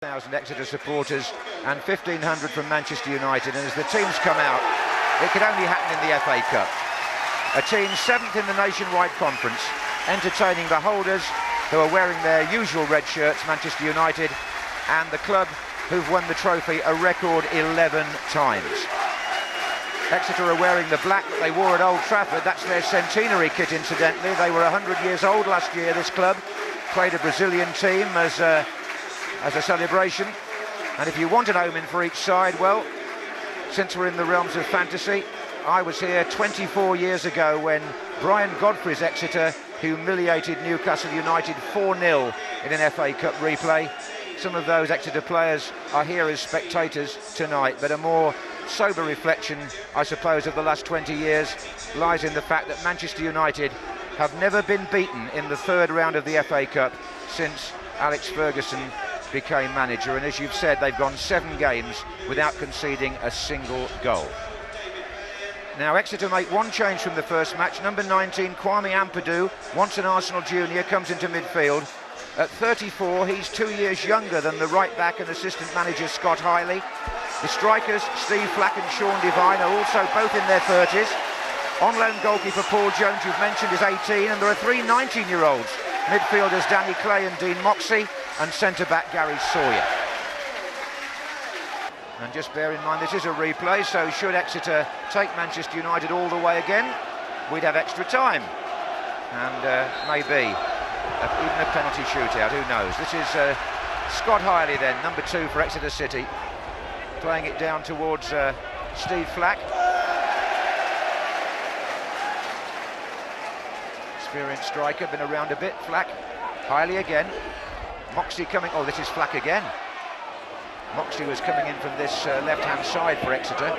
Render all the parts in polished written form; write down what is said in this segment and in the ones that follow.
1,000 Exeter supporters and 1,500 from Manchester United, and as the teams come out, it could only happen in the FA Cup. A team 7th in the nationwide conference, entertaining the holders who are wearing their usual red shirts, Manchester United, and the club who've won the trophy a record 11 times. Exeter are wearing the black that they wore at Old Trafford. That's their centenary kit, incidentally. They were 100 years old last year, this club. Played a Brazilian team as a celebration. And if you want an omen for each side, well, since we're in the realms of fantasy, I was here 24 years ago when Brian Godfrey's Exeter humiliated Newcastle United 4-0 in an FA Cup replay. Some of those Exeter players are here as spectators tonight, but a more sober reflection, I suppose, of the last 20 years lies in the fact that Manchester United have never been beaten in the third round of the FA Cup since Alex Ferguson became manager, and as you've said, they've gone 7 games without conceding a single goal. Now Exeter make one change from the first match. Number 19, Kwame Ampadu, once an Arsenal junior, comes into midfield. At 34, he's 2 years younger than the right back and assistant manager Scott Hiley. The strikers, Steve Flack and Sean Devine, are also both in their 30s. On-loan goalkeeper Paul Jones, you've mentioned, is 18, and there are 3 19-year-olds. Midfielders Danny Clay and Dean Moxey, and centre-back Gary Sawyer. And just bear in mind, this is a replay, so should Exeter take Manchester United all the way again, we'd have extra time. And maybe even a penalty shootout, who knows. This is Scott Hiley then, number 2 for Exeter City, playing it down towards Steve Flack. Experienced striker, been around a bit. Flack, Hiley again. Moxey coming, oh, this is Flack again. Moxey was coming in from this left-hand side for Exeter.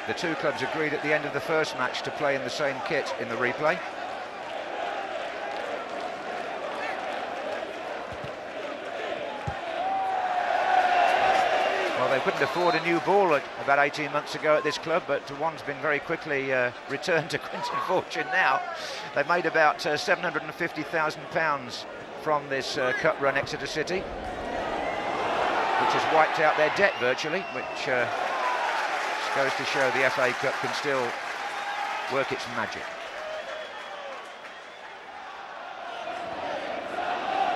The two clubs agreed at the end of the first match to play in the same kit in the replay. Well, they couldn't afford a new ball about 18 months ago at this club, but one's been very quickly returned to Quinton Fortune now. They've made about £750,000 from this cup run, Exeter City, which has wiped out their debt virtually, which goes to show the FA Cup can still work its magic.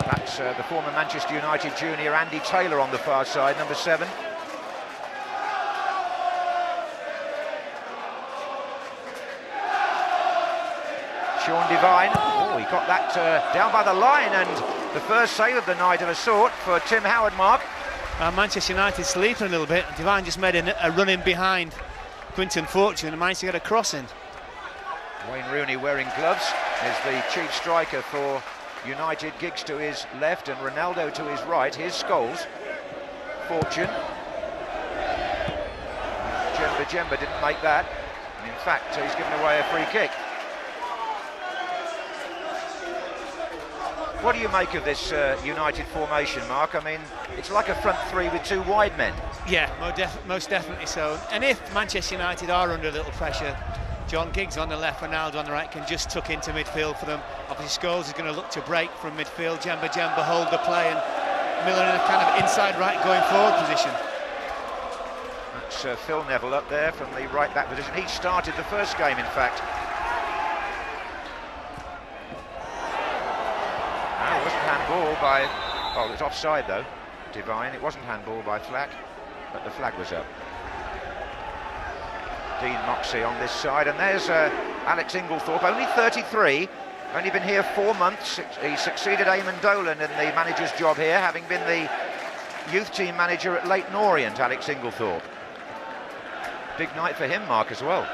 That's the former Manchester United junior Andy Taylor on the far side, number 7. Sean Devine, oh, he got that down by the line, and the first save of the night of a sort for Tim Howard, Mark. Manchester United sleeping a little bit. Devine just made a run in behind Quinton Fortune and managed to get a cross in. Wayne Rooney wearing gloves is the chief striker for United. Giggs to his left and Ronaldo to his right. Here's Scholes. Fortune. Jemba didn't make that, and in fact he's given away a free kick. What do you make of this United formation, Mark? I mean, it's like a front 3 with 2 wide men. Yeah, most definitely so. And if Manchester United are under a little pressure, John Giggs on the left, Ronaldo on the right can just tuck into midfield for them. Obviously Scholes is going to look to break from midfield. Jemba hold the play, and Miller in a kind of inside right going forward position. That's Phil Neville up there from the right back position. He started the first game, in fact. No, it wasn't handball by, oh, it was offside though, Devine. It wasn't handball by Flack, but the flag was up. Dean Moxey on this side, and there's Alex Inglethorpe, only 33, only been here 4 months. He succeeded Eamon Dolan in the manager's job here, having been the youth team manager at Leyton Orient, Alex Inglethorpe. Big night for him, Mark, as well.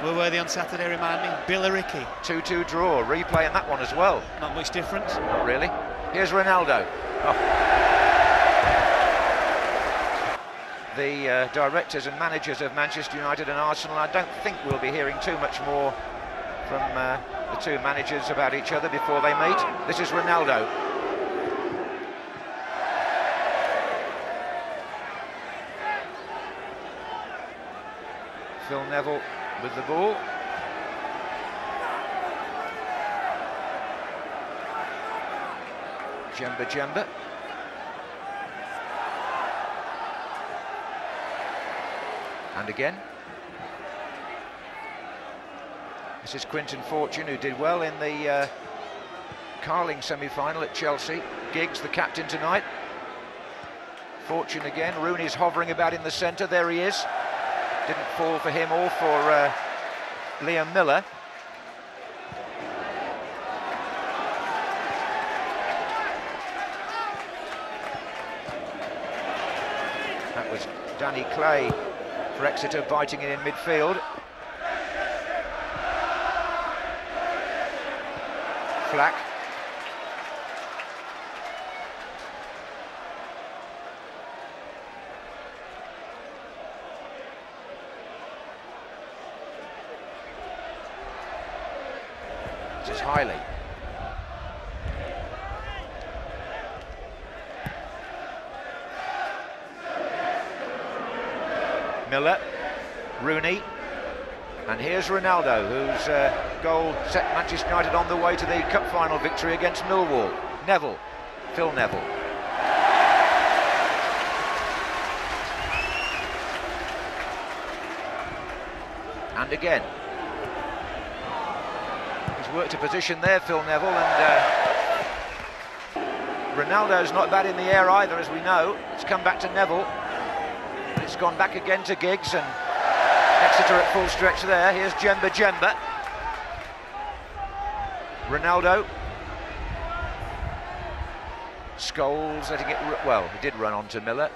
Where were they on Saturday, remind me? Billericay. 2-2 draw, replay in that one as well. Not much difference. Not really. Here's Ronaldo. Oh. The directors and managers of Manchester United and Arsenal, I don't think we'll be hearing too much more from the two managers about each other before they meet. This is Ronaldo. Phil Neville with the ball. Jemba. And again. This is Quinton Fortune, who did well in the Carling semi-final at Chelsea. Giggs, the captain tonight. Fortune again. Rooney's hovering about in the centre. There he is. Didn't fall for him or for Liam Miller. That was Danny Clay for Exeter biting it in midfield. Flack. This is Hiley. Miller, Rooney, and here's Ronaldo, whose goal set Manchester United on the way to the cup final victory against Millwall. Neville, Phil Neville. And again. He's worked a position there, Phil Neville, and Ronaldo's not bad in the air either, as we know. It's come back to Neville. It's gone back again to Giggs, and Exeter at full stretch there. Here's Jemba. Ronaldo. Scholes letting it, well, he did run onto Miller.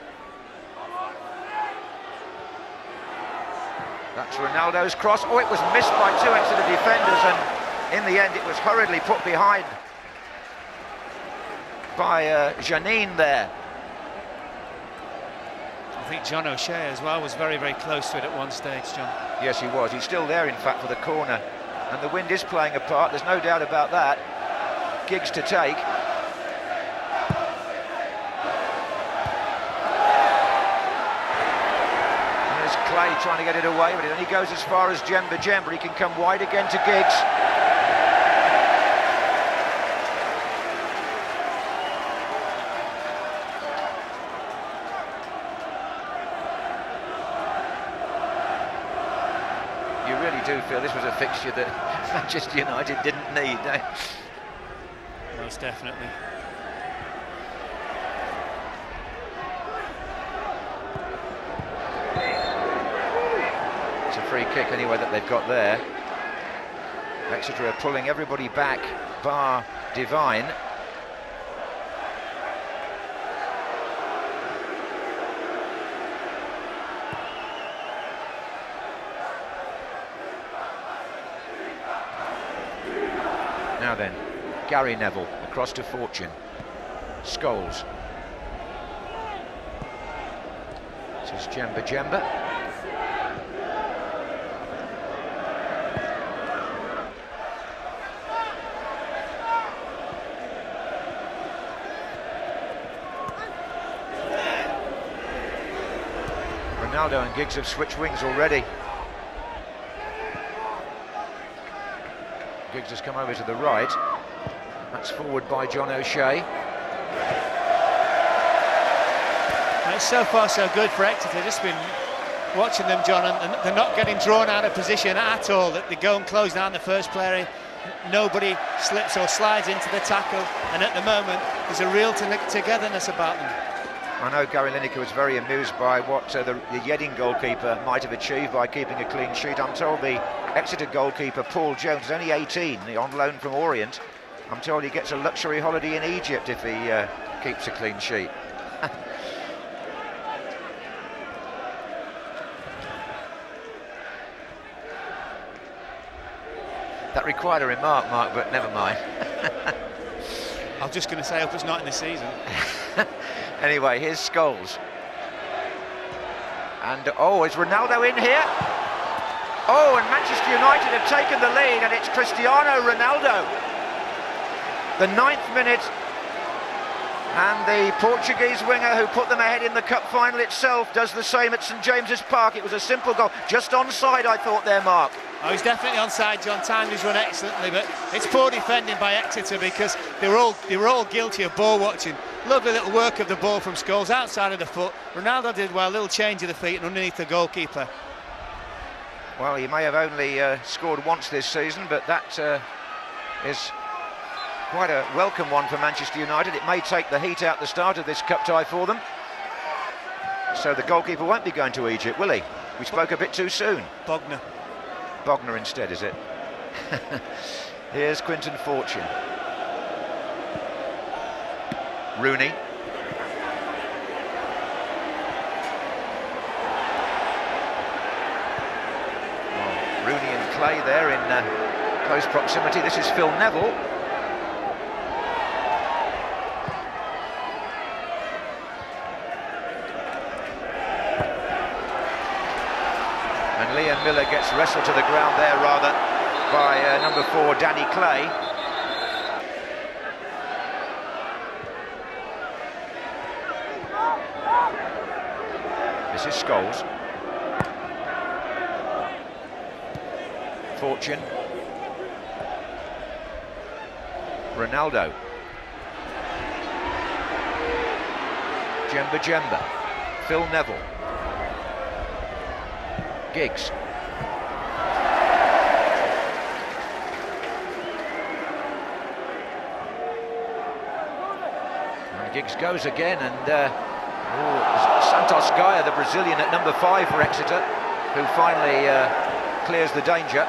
That's Ronaldo's cross. Oh, it was missed by two Exeter defenders, and in the end it was hurriedly put behind by Janine there. I think John O'Shea as well was very, very close to it at one stage, John. Yes, he was. He's still there, in fact, for the corner. And the wind is playing a part, there's no doubt about that. Giggs to take. And there's Clay trying to get it away, but it only goes as far as Jemba. He can come wide again to Giggs. Do feel this was a fixture that Manchester United didn't need, no? Most definitely. It's a free kick anyway that they've got there. Exeter are pulling everybody back, bar Divine. Now then, Gary Neville across to Fortune. Scholes. This is Jemba. Ronaldo and Giggs have switched wings already. Giggs has come over to the right. That's forward by John O'Shea. And it's so far so good for Exeter. Just been watching them, John, and they're not getting drawn out of position at all. They go and close down the first player. Nobody slips or slides into the tackle, and at the moment there's a real togetherness about them. I know Gary Lineker was very amused by what the Yeading goalkeeper might have achieved by keeping a clean sheet. I'm told the Exeter goalkeeper, Paul Jones, is only 18, on loan from Orient. I'm told he gets a luxury holiday in Egypt if he keeps a clean sheet. That required a remark, Mark, but never mind. I was just going to say, I hope it's not in the season. Anyway, here's Scholes. And, oh, is Ronaldo in here? Oh, and Manchester United have taken the lead, and it's Cristiano Ronaldo. The 9th minute, and the Portuguese winger who put them ahead in the cup final itself does the same at St James's Park. It was a simple goal, just onside, I thought there, Mark. Oh, he's definitely onside, John. Timed his run excellently, but it's poor defending by Exeter because they were all guilty of ball watching. Lovely little work of the ball from Scholes outside of the foot. Ronaldo did well, little change of the feet and underneath the goalkeeper. Well, he may have only scored once this season, but that is quite a welcome one for Manchester United. It may take the heat out the start of this cup tie for them. So the goalkeeper won't be going to Egypt, will he? We spoke a bit too soon. Bogner instead, is it? Here's Quinton Fortune. Rooney. Well, Rooney and Clay there in close proximity. This is Phil Neville. And Liam Miller gets wrestled to the ground there rather by number 4 Danny Clay. This is Scholes. Fortune. Ronaldo. Jemba. Phil Neville. Giggs. And Giggs goes again, and Santos Gaia, the Brazilian at number 5 for Exeter, who finally clears the danger.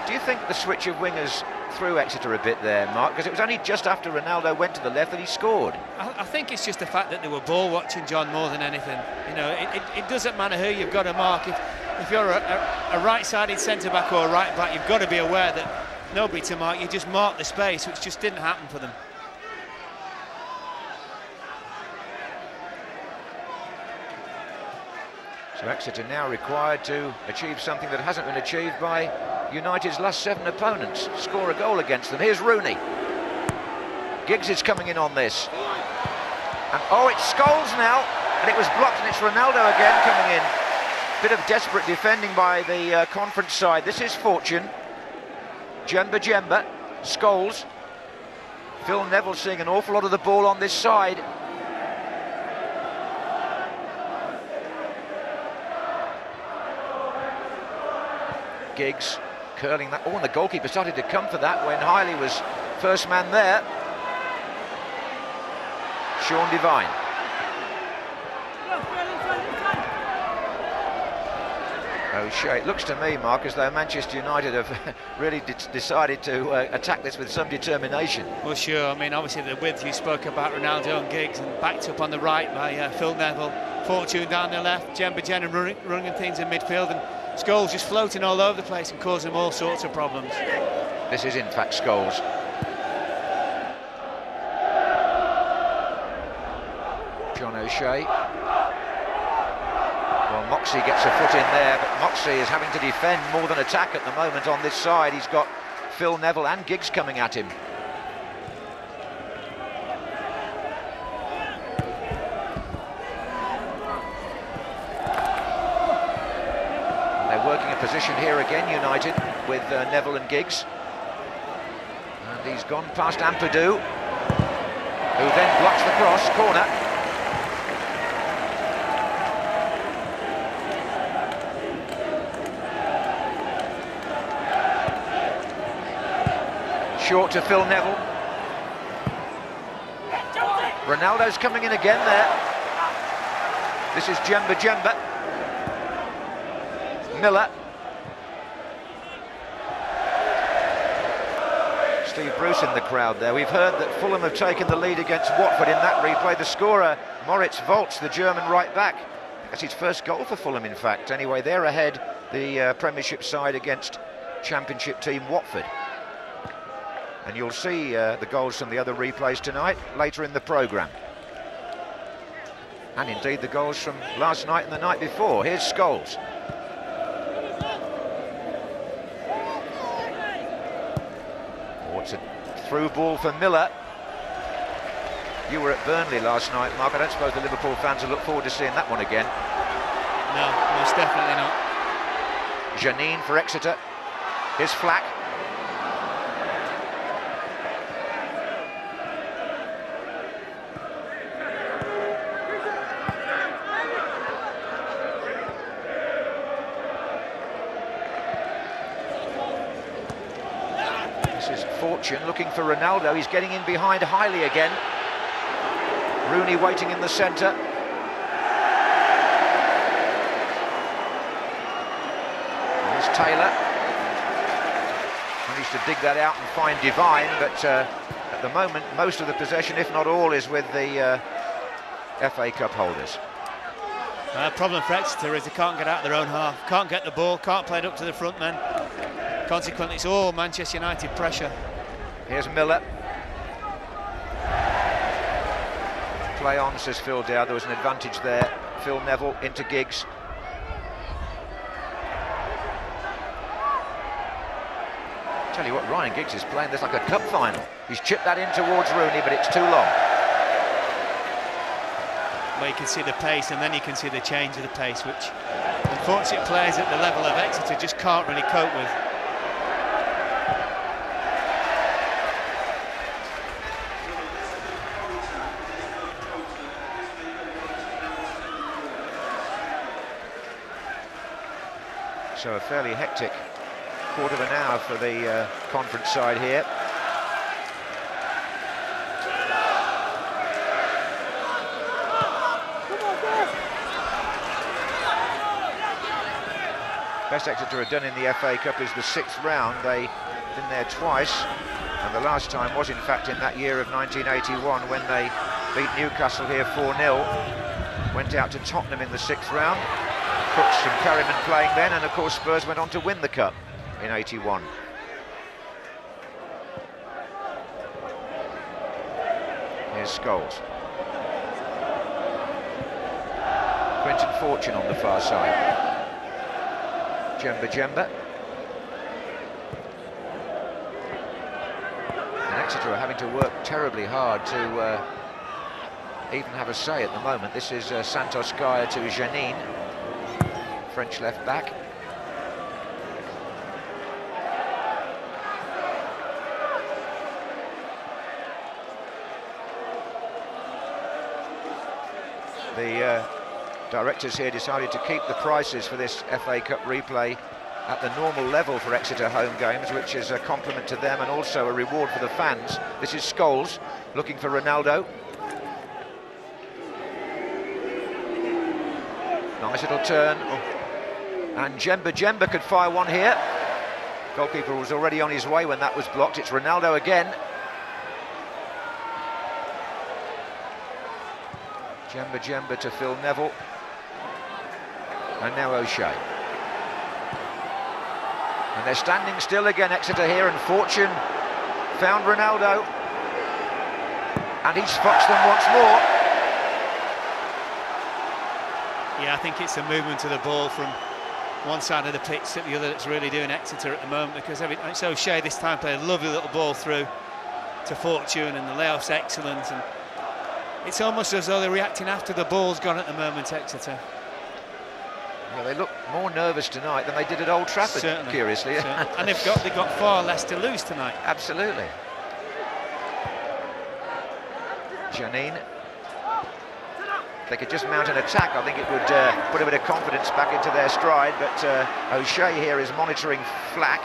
Do you think the switch of wingers threw Exeter a bit there, Mark? Because it was only just after Ronaldo went to the left that he scored. I think it's just the fact that they were ball watching, John, more than anything. You know, it doesn't matter who you've got to mark. If you're a right-sided centre-back or a right-back, you've got to be aware that nobody to mark. You just mark the space, which just didn't happen for them. So Exeter now required to achieve something that hasn't been achieved by United's last 7 opponents. Score a goal against them. Here's Rooney. Giggs is coming in on this. And oh, it's Scholes now. And it was blocked, and it's Ronaldo again coming in. Bit of desperate defending by the conference side. This is Fortune. Jemba. Scholes. Phil Neville seeing an awful lot of the ball on this side. Giggs curling that. Oh, and the goalkeeper started to come for that when Hiley was first man there. Sean Devine. O'Shea. It looks to me, Mark, as though Manchester United have really decided to attack this with some determination. Well, sure. I mean, obviously the width you spoke about, Ronaldo and Giggs, and backed up on the right by Phil Neville. Fortune down the left, Jemba running things in midfield, and Scholes just floating all over the place and causing all sorts of problems. This is in fact Scholes. John O'Shea. Well, Moxey gets a foot in there, but Moxey is having to defend more than attack at the moment on this side. He's got Phil Neville and Giggs coming at him. Working a position here again, United, with Neville and Giggs. And he's gone past Ampadu, who then blocks the cross, corner. Short to Phil Neville. Ronaldo's coming in again there. This is Jemba. Miller. Steve Bruce in the crowd there. We've heard that Fulham have taken the lead against Watford in that replay. The scorer, Moritz Volz, the German right back. That's his first goal for Fulham, in fact. Anyway, they're ahead, the Premiership side against Championship team Watford. And you'll see the goals from the other replays tonight, later in the programme. And indeed the goals from last night and the night before. Here's Scholes. It's a through ball for Miller. You were at Burnley last night, Mark. I don't suppose the Liverpool fans will look forward to seeing that one again. No, most definitely not. Janine for Exeter. Here's Flack. This is Fortune looking for Ronaldo. He's getting in behind Hiley again. Rooney waiting in the centre. Here's Taylor. Managed to dig that out and find Divine, but at the moment most of the possession, if not all, is with the FA Cup holders. Problem for Exeter is they can't get out of their own half, can't get the ball, can't play it up to the front men. Consequently, it's all Manchester United pressure. Here's Miller. Play on, says Phil Dowd. There was an advantage there. Phil Neville into Giggs. Tell you what, Ryan Giggs is playing this like a cup final. He's chipped that in towards Rooney, but it's too long. Well, you can see the pace, and then you can see the change of the pace, which unfortunately players at the level of Exeter just can't really cope with. So a fairly hectic quarter of an hour for the conference side here. Best Exeter have done in the FA Cup is the 6th round. They've been there twice, and the last time was in fact in that year of 1981 when they beat Newcastle here 4-0. Went out to Tottenham in the 6th round. Crooks and Perryman playing then, and of course Spurs went on to win the Cup in 81. Here's Scholes. Quentin Fortune on the far side. Jemba. And Exeter are having to work terribly hard to even have a say at the moment. This is Santos Gaia to Janine, French left back. The directors here decided to keep the prices for this FA Cup replay at the normal level for Exeter home games, which is a compliment to them and also a reward for the fans. This is Scholes looking for Ronaldo. Nice little turn. Oh. And Jemba could fire one here. Goalkeeper was already on his way when that was blocked. It's Ronaldo again. Jemba to Phil Neville. And now O'Shea. And they're standing still again, Exeter here, and Fortune found Ronaldo. And he's foxed them once more. Yeah, I think it's the movement of the ball from one side of the pitch to the other that's really doing Exeter at the moment, because it's O'Shea this time played a lovely little ball through to Fortune, and the layoff's excellent, and it's almost as though they're reacting after the ball's gone at the moment, Exeter. Yeah, they look more nervous tonight than they did at Old Trafford, certainly, curiously. Certainly. And they've got far less to lose tonight. Absolutely. Janine. If they could just mount an attack, I think it would put a bit of confidence back into their stride, but O'Shea here is monitoring Flack.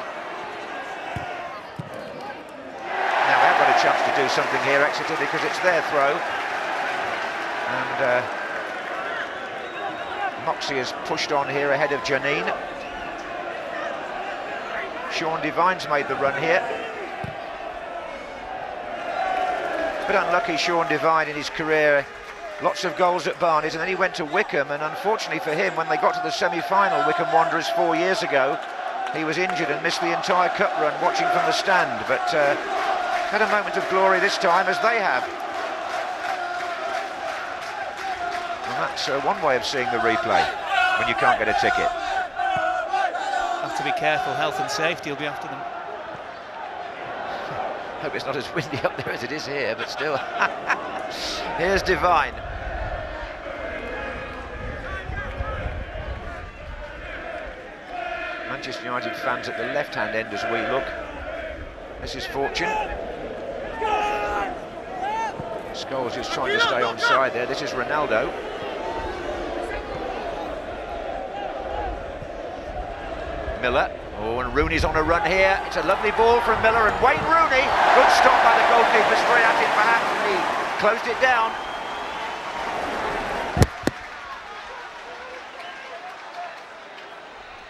Now they've got a chance to do something here, Exeter, because it's their throw. And Moxie has pushed on here ahead of Janine. Sean Divine's made the run here. Bit unlucky, Sean Divine, in his career. Lots of goals at Barney's, and then he went to Wickham, and unfortunately for him, when they got to the semi-final, Wickham Wanderers 4 years ago, he was injured and missed the entire cup run watching from the stand, but had a moment of glory this time, as they have. And that's one way of seeing the replay when you can't get a ticket. Have to be careful, health and safety will be after them. Hope it's not as windy up there as it is here, but still. Here's Divine. Manchester United fans at the left-hand end as we look. This is Fortune. Scholes is trying to stay onside there. This is Ronaldo. Miller. Oh, and Rooney's on a run here. It's a lovely ball from Miller, and Wayne Rooney. Good stop by the goalkeeper, straight at it perhaps, and he closed it down.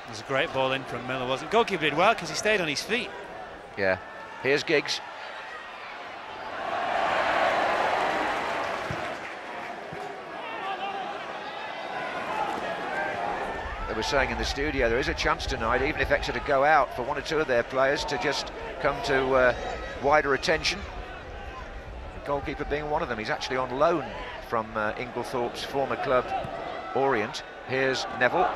It was a great ball in from Miller, wasn't it? Goalkeeper did well because he stayed on his feet. Yeah, here's Giggs. They were saying in the studio there is a chance tonight, even if Exeter go out, for one or two of their players to just come to wider attention. The goalkeeper being one of them. He's actually on loan from Inglethorpe's former club, Orient. Here's Neville.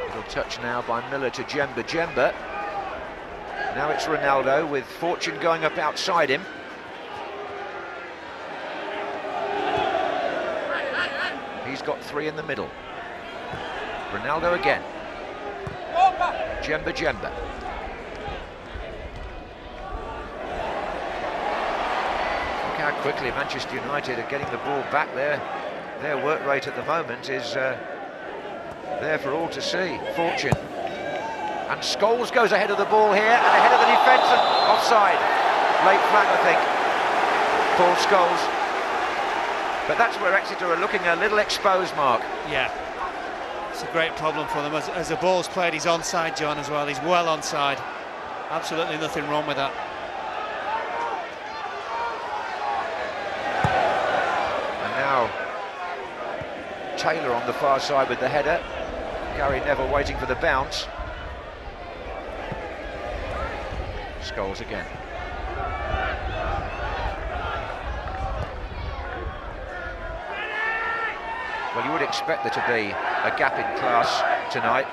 Little touch now by Miller to Djemba. Now it's Ronaldo with Fortune going up outside him. He's got three in the middle. Ronaldo again. Djemba. Look how quickly Manchester United are getting the ball back there. Their work rate at the moment is there for all to see. Fortune. And Scholes goes ahead of the ball here and ahead of the defence and offside. Late flag, I think. Paul Scholes. But that's where Exeter are looking a little exposed, Mark. Yeah, it's a great problem for them. As the ball's played, he's onside, John, as well. He's well onside. Absolutely nothing wrong with that. And now Taylor on the far side with the header. Gary Neville waiting for the bounce. Scholes again. Well, you would expect there to be a gap in class tonight.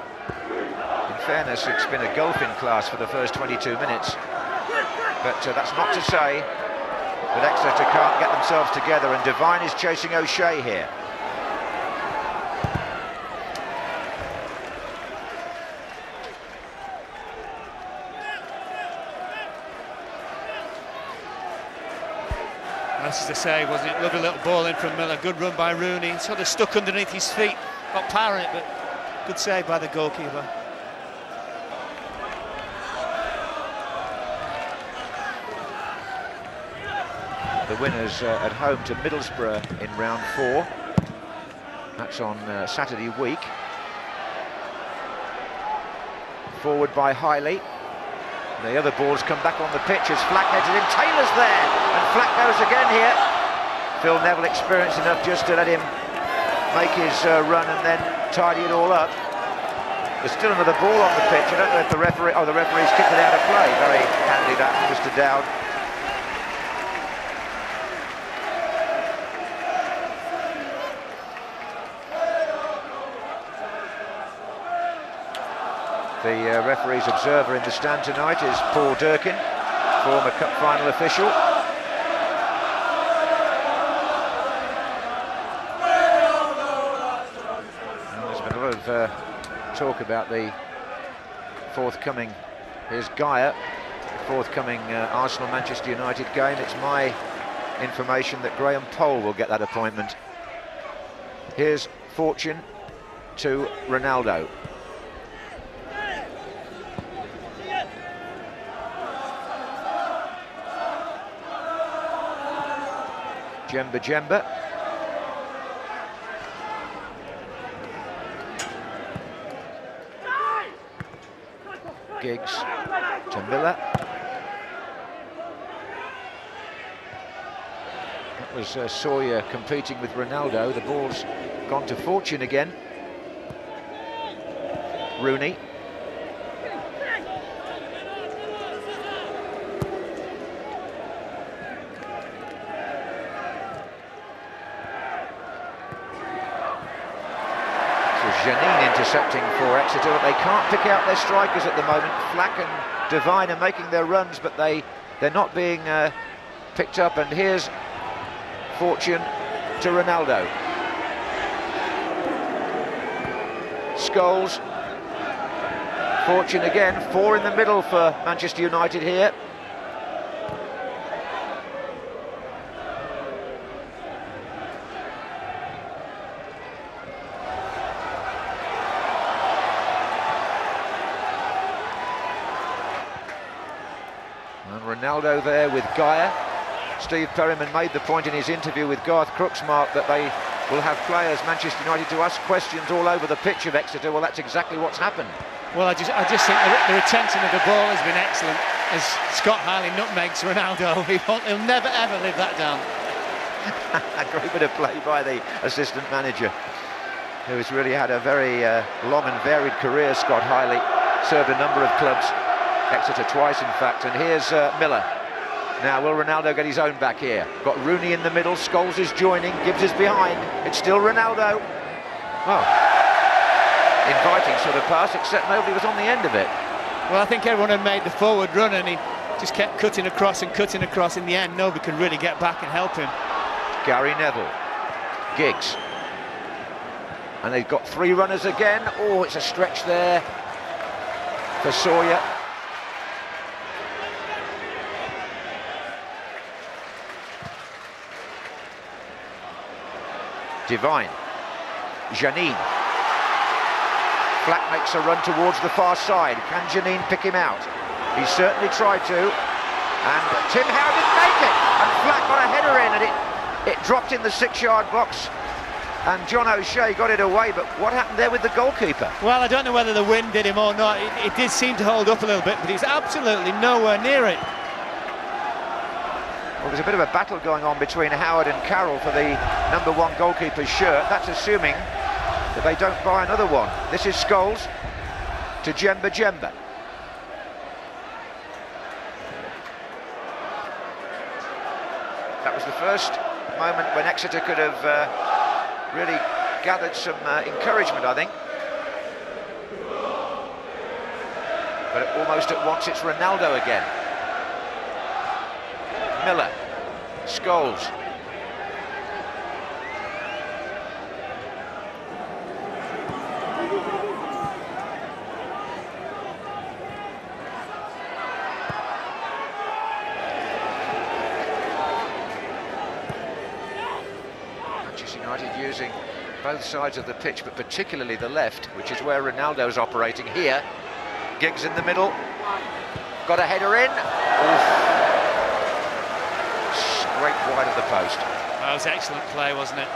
In fairness, it's been a gulf in class for the first 22 minutes. But that's not to say that Exeter can't get themselves together, and Devine is chasing O'Shea here. Nice to say, wasn't it? Lovely little ball in from Miller. Good run by Rooney. Sort of stuck underneath his feet. Got power in it, but good save by the goalkeeper. The winners at home to Middlesbrough in round 4. That's on Saturday week. Forward by Hiley. The other balls come back on the pitch as Flack heads it in. Taylor's there, and Flack goes again here. Phil Neville experienced enough just to let him make his run and then tidy it all up. There's still another ball on the pitch. I don't know if the referee... Oh, the referee's kicked it out of play. Very handy that, Mr. Dowd. The referee's observer in the stand tonight is Paul Durkin, former cup final official. And there's been a lot of talk about the forthcoming, here's Geyer, the forthcoming Arsenal-Manchester United game. It's my information that Graham Poll will get that appointment. Here's Fortune to Ronaldo. Djemba. Giggs to Miller. That was Sawyer competing with Ronaldo. The ball's gone to Fortune again. Rooney. Janine intercepting for Exeter, but they can't pick out their strikers at the moment. Flack and Devine are making their runs, but they're not being picked up. And here's Fortune to Ronaldo. Scholes. Fortune again, 4 in the middle for Manchester United here. And Ronaldo there with Gaia. Steve Perryman made the point in his interview with Garth Crooksmark that they will have players, Manchester United, to ask questions all over the pitch of Exeter. Well, that's exactly what's happened. Well, I just think the retention of the ball has been excellent. As Scott Hiley nutmegs Ronaldo, he'll never ever live that down. A great bit of play by the assistant manager, who has really had a very long and varied career. Scott Hiley served a number of clubs, Exeter twice in fact, and here's Miller. Now, will Ronaldo get his own back here? Got Rooney in the middle, Scholes is joining, Gibbs is behind, it's still Ronaldo. Oh, inviting sort of pass, except nobody was on the end of it. Well, I think everyone had made the forward run and he just kept cutting across and cutting across. In the end, nobody could really get back and help him. Gary Neville, Giggs. And they've got 3 runners again. Oh, it's a stretch there for Sawyer. Divine, Janine. Flack makes a run towards the far side. Can Janine pick him out? He certainly tried to. And Tim Howard didn't make it. And Flack got a header in and it dropped in the 6-yard box. And John O'Shea got it away. But what happened there with the goalkeeper? Well, I don't know whether the wind did him or not. It did seem to hold up a little bit, but he's absolutely nowhere near it. Well, there's a bit of a battle going on between Howard and Carroll for the #1 goalkeeper's shirt. That's assuming that they don't buy another one. This is Scholes to Djemba Djemba. That was the first moment when Exeter could have really gathered some encouragement, I think. But almost at once it's Ronaldo again. Miller, Scholes. Manchester United using both sides of the pitch, but particularly the left, which is where Ronaldo's operating here. Giggs in the middle, got a header in. Oof. Great wide of the post. That was excellent play, wasn't it?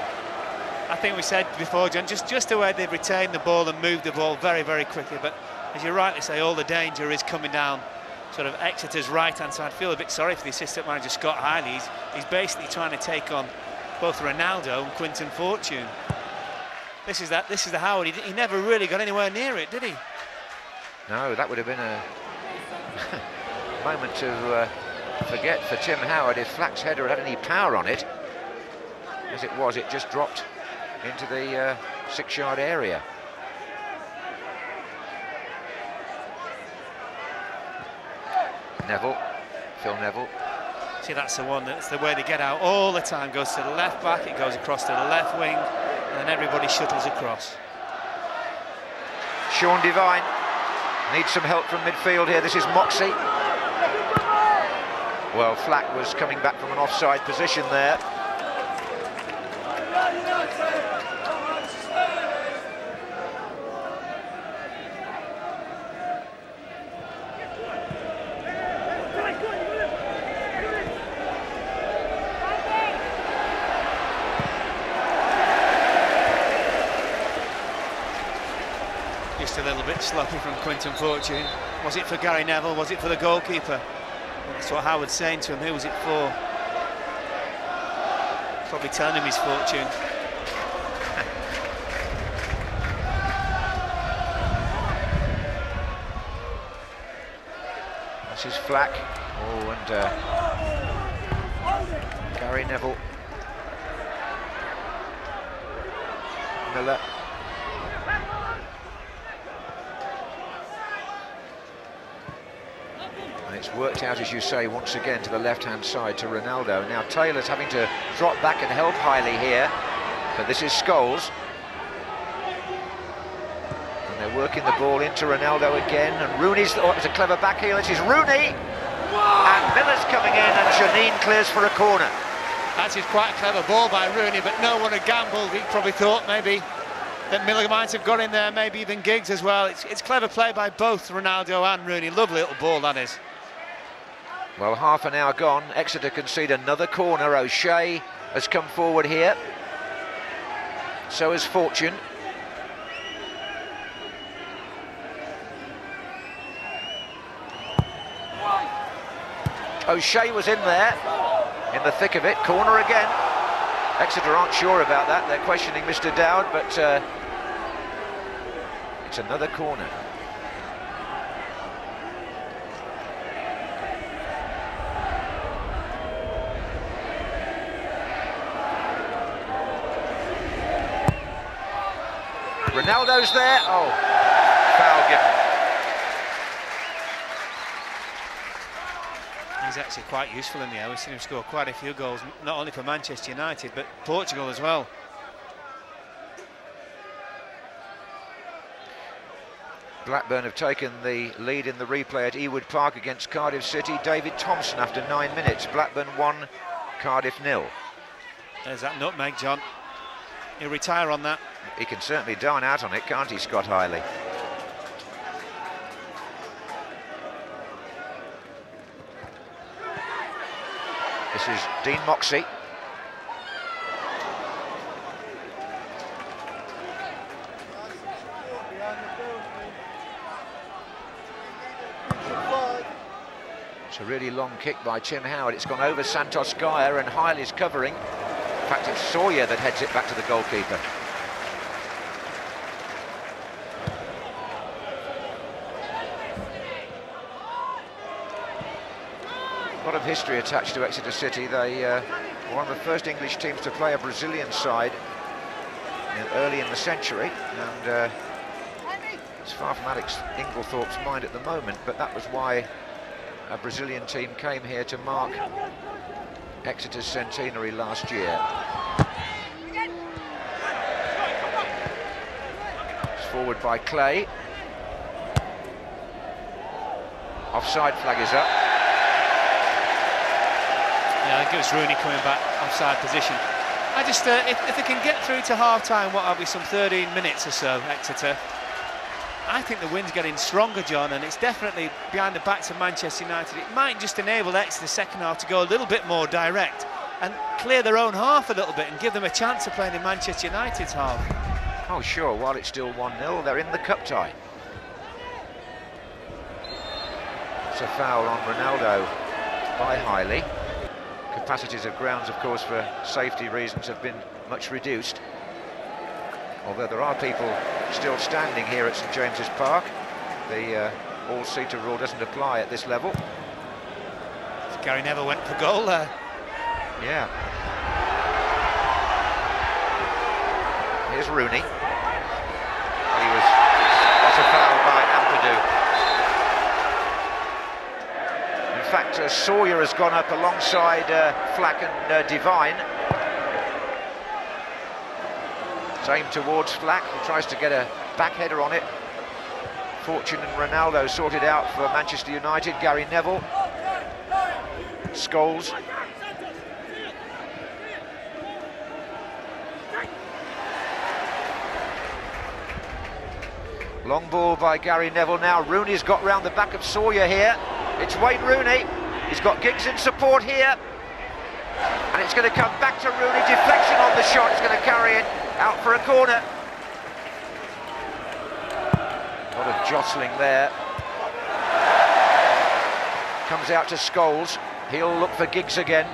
I think we said before, John, just the way they've retained the ball and moved the ball very, very quickly. But as you rightly say, all the danger is coming down sort of Exeter's right-hand side. I feel a bit sorry for the assistant manager, Scott Hiley. He's basically trying to take on both Ronaldo and Quinton Fortune. This is the Howard. He never really got anywhere near it, did he? No, that would have been a moment to forget for Tim Howard if Flack's header had any power on it. As it was, it just dropped into the 6-yard area. Neville, Phil Neville. See, that's the one, that's the way they get out all the time. Goes to the left back, it goes across to the left wing, and then everybody shuttles across. Sean Devine needs some help from midfield here. This is Moxey. Well, Flack was coming back from an offside position there. Just a little bit sloppy from Quinton Fortune. Was it for Gary Neville? Was it for the goalkeeper? That's what Howard's saying to him. Who was it for? Probably telling him his fortune. This is Flack. Oh, and Gary Neville. Miller. And it's worked out, as you say, once again to the left-hand side to Ronaldo. Now Taylor's having to drop back and help Hiley here, but this is Scholes. working the ball into Ronaldo again, and Rooney's, oh, it was a clever back heel, it is Rooney, and Miller's coming in, and Janine clears for a corner. That is quite a clever ball by Rooney, but no one had gambled. He probably thought maybe that Miller might have got in there, maybe even Giggs as well. It's clever play by both Ronaldo and Rooney. Lovely little ball, that is. Well, half an hour gone, Exeter concede another corner. O'Shea has come forward here. So has Fortune. O'Shea was in there, in the thick of it. Corner again. Exeter aren't sure about that. They're questioning Mr. Dowd, but it's another corner. Ronaldo's there. Oh, foul given. He's actually quite useful in the air. We've seen him score quite a few goals, not only for Manchester United, but Portugal as well. Blackburn have taken the lead in the replay at Ewood Park against Cardiff City. David Thompson after 9 minutes. Blackburn 1, Cardiff 0. There's that nutmeg, John. He'll retire on that. He can certainly dine out on it, can't he, Scott Hiley? This is Dean Moxey. It's a really long kick by Tim Howard. It's gone over Santos Gaia, and Hiley's covering. In fact, it's Sawyer that heads it back to the goalkeeper. A lot of history attached to Exeter City. They were one of the first English teams to play a Brazilian side early in the century, and it's far from Alex Inglethorpe's mind at the moment, but that was why a Brazilian team came here to mark Exeter's centenary last year. It's forward by Clay. Offside flag is up. Yeah, I think it was Rooney coming back offside position. I just, if they can get through to half-time, what have we, some 13 minutes or so, Exeter, I think the wind's getting stronger, John, and it's definitely behind the backs of Manchester United. It might just enable Exeter second half to go a little bit more direct and clear their own half a little bit and give them a chance of playing in Manchester United's half. Oh, sure, while it's still 1-0, they're in the cup tie. It's a foul on Ronaldo by Hiley. Capacities of grounds, of course, for safety reasons have been much reduced. Although there are people still standing here at St James's Park. The all-seater rule doesn't apply at this level. Gary Neville went for goal there. Yeah. Here's Rooney. That's a foul by Ampadu. In fact, Sawyer has gone up alongside Flack and Devine. It's aimed towards Flack, who tries to get a back header on it. Fortune and Ronaldo sorted out for Manchester United. Gary Neville. Scholes. Long ball by Gary Neville now. Rooney's got round the back of Sawyer here. It's Wayne Rooney. He's got Giggs in support here. And it's going to come back to Rooney. Deflection on the shot. It's going to carry it out for a corner. A lot of jostling there. Comes out to Scholes. He'll look for Giggs again.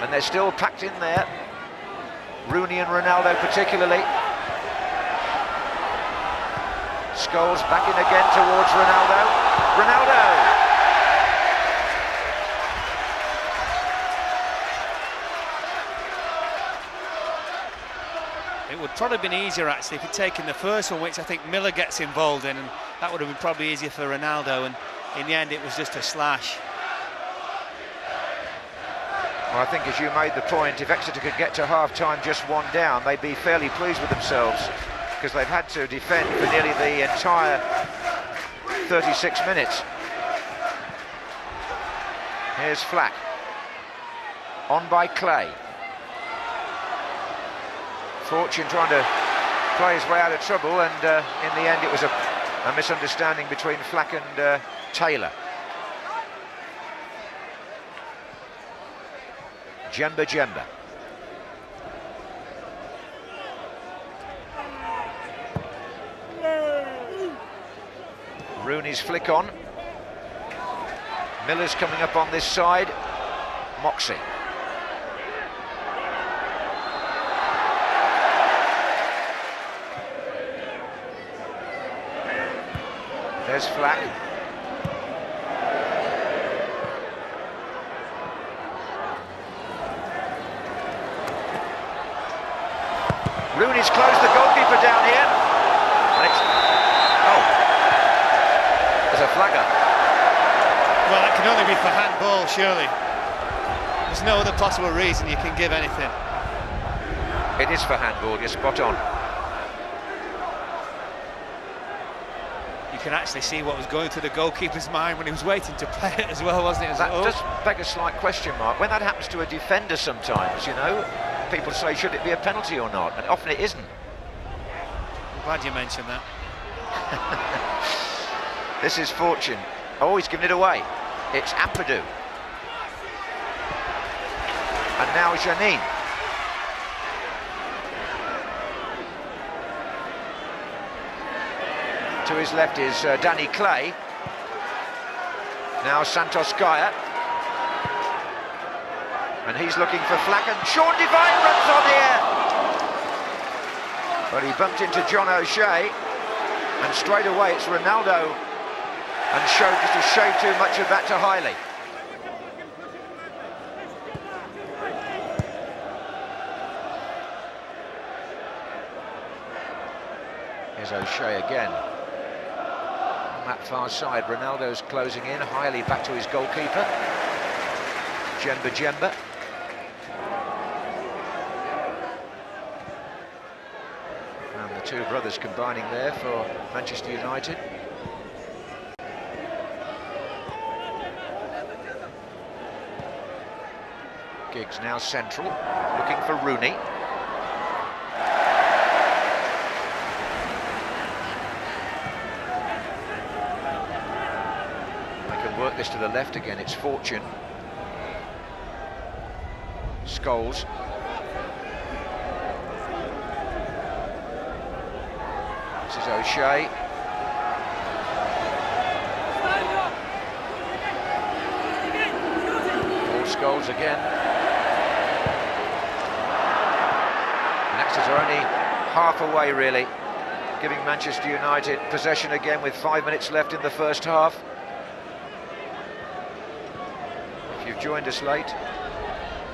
And they're still packed in there. Rooney and Ronaldo particularly. Scholes back in again towards Ronaldo. Ronaldo! It would probably have been easier actually if he'd taken the first one, which I think Miller gets involved in, and that would have been probably easier for Ronaldo, and in the end it was just a slash. Well, I think as you made the point, if Exeter could get to half-time just one down, they'd be fairly pleased with themselves. because they've had to defend for nearly the entire 36 minutes. Here's Flack, on by Clay. Fortune trying to play his way out of trouble, and in the end it was a misunderstanding between Flack and Taylor. Djemba. Rooney's flick on. Miller's coming up on this side. Moxey. There's Flack. Rooney's closed the goalkeeper down here. And it's... Oh. There's a flag up. Well, that can only be for handball, surely. There's no other possible reason you can give anything. It is for handball, you're spot on. You can actually see what was going through the goalkeeper's mind when he was waiting to play it as well, wasn't it? That does beg a slight question mark. When that happens to a defender sometimes, you know, people say, should it be a penalty or not? And often it isn't. I'm glad you mentioned that. This is Fortune. Oh, he's given it away. It's Ampadu. And now Janine. To his left is Danny Clay. Now Santos Gaia. And he's looking for Flack, and Sean Devine runs on here. But he bumped into John O'Shea, and straight away it's Ronaldo, and showed just a shade too much of that to Hiley. Here's O'Shea again. On that far side, Ronaldo's closing in. Hiley back to his goalkeeper. Djemba. And the two brothers combining there for Manchester United. Giggs now central, looking for Rooney. They can work this to the left again, it's Fortune. Scholes. This is O'Shea. Paul Scholes again. And Exeter are only half away really, giving Manchester United possession again with 5 minutes left in the first half. If you've joined us late,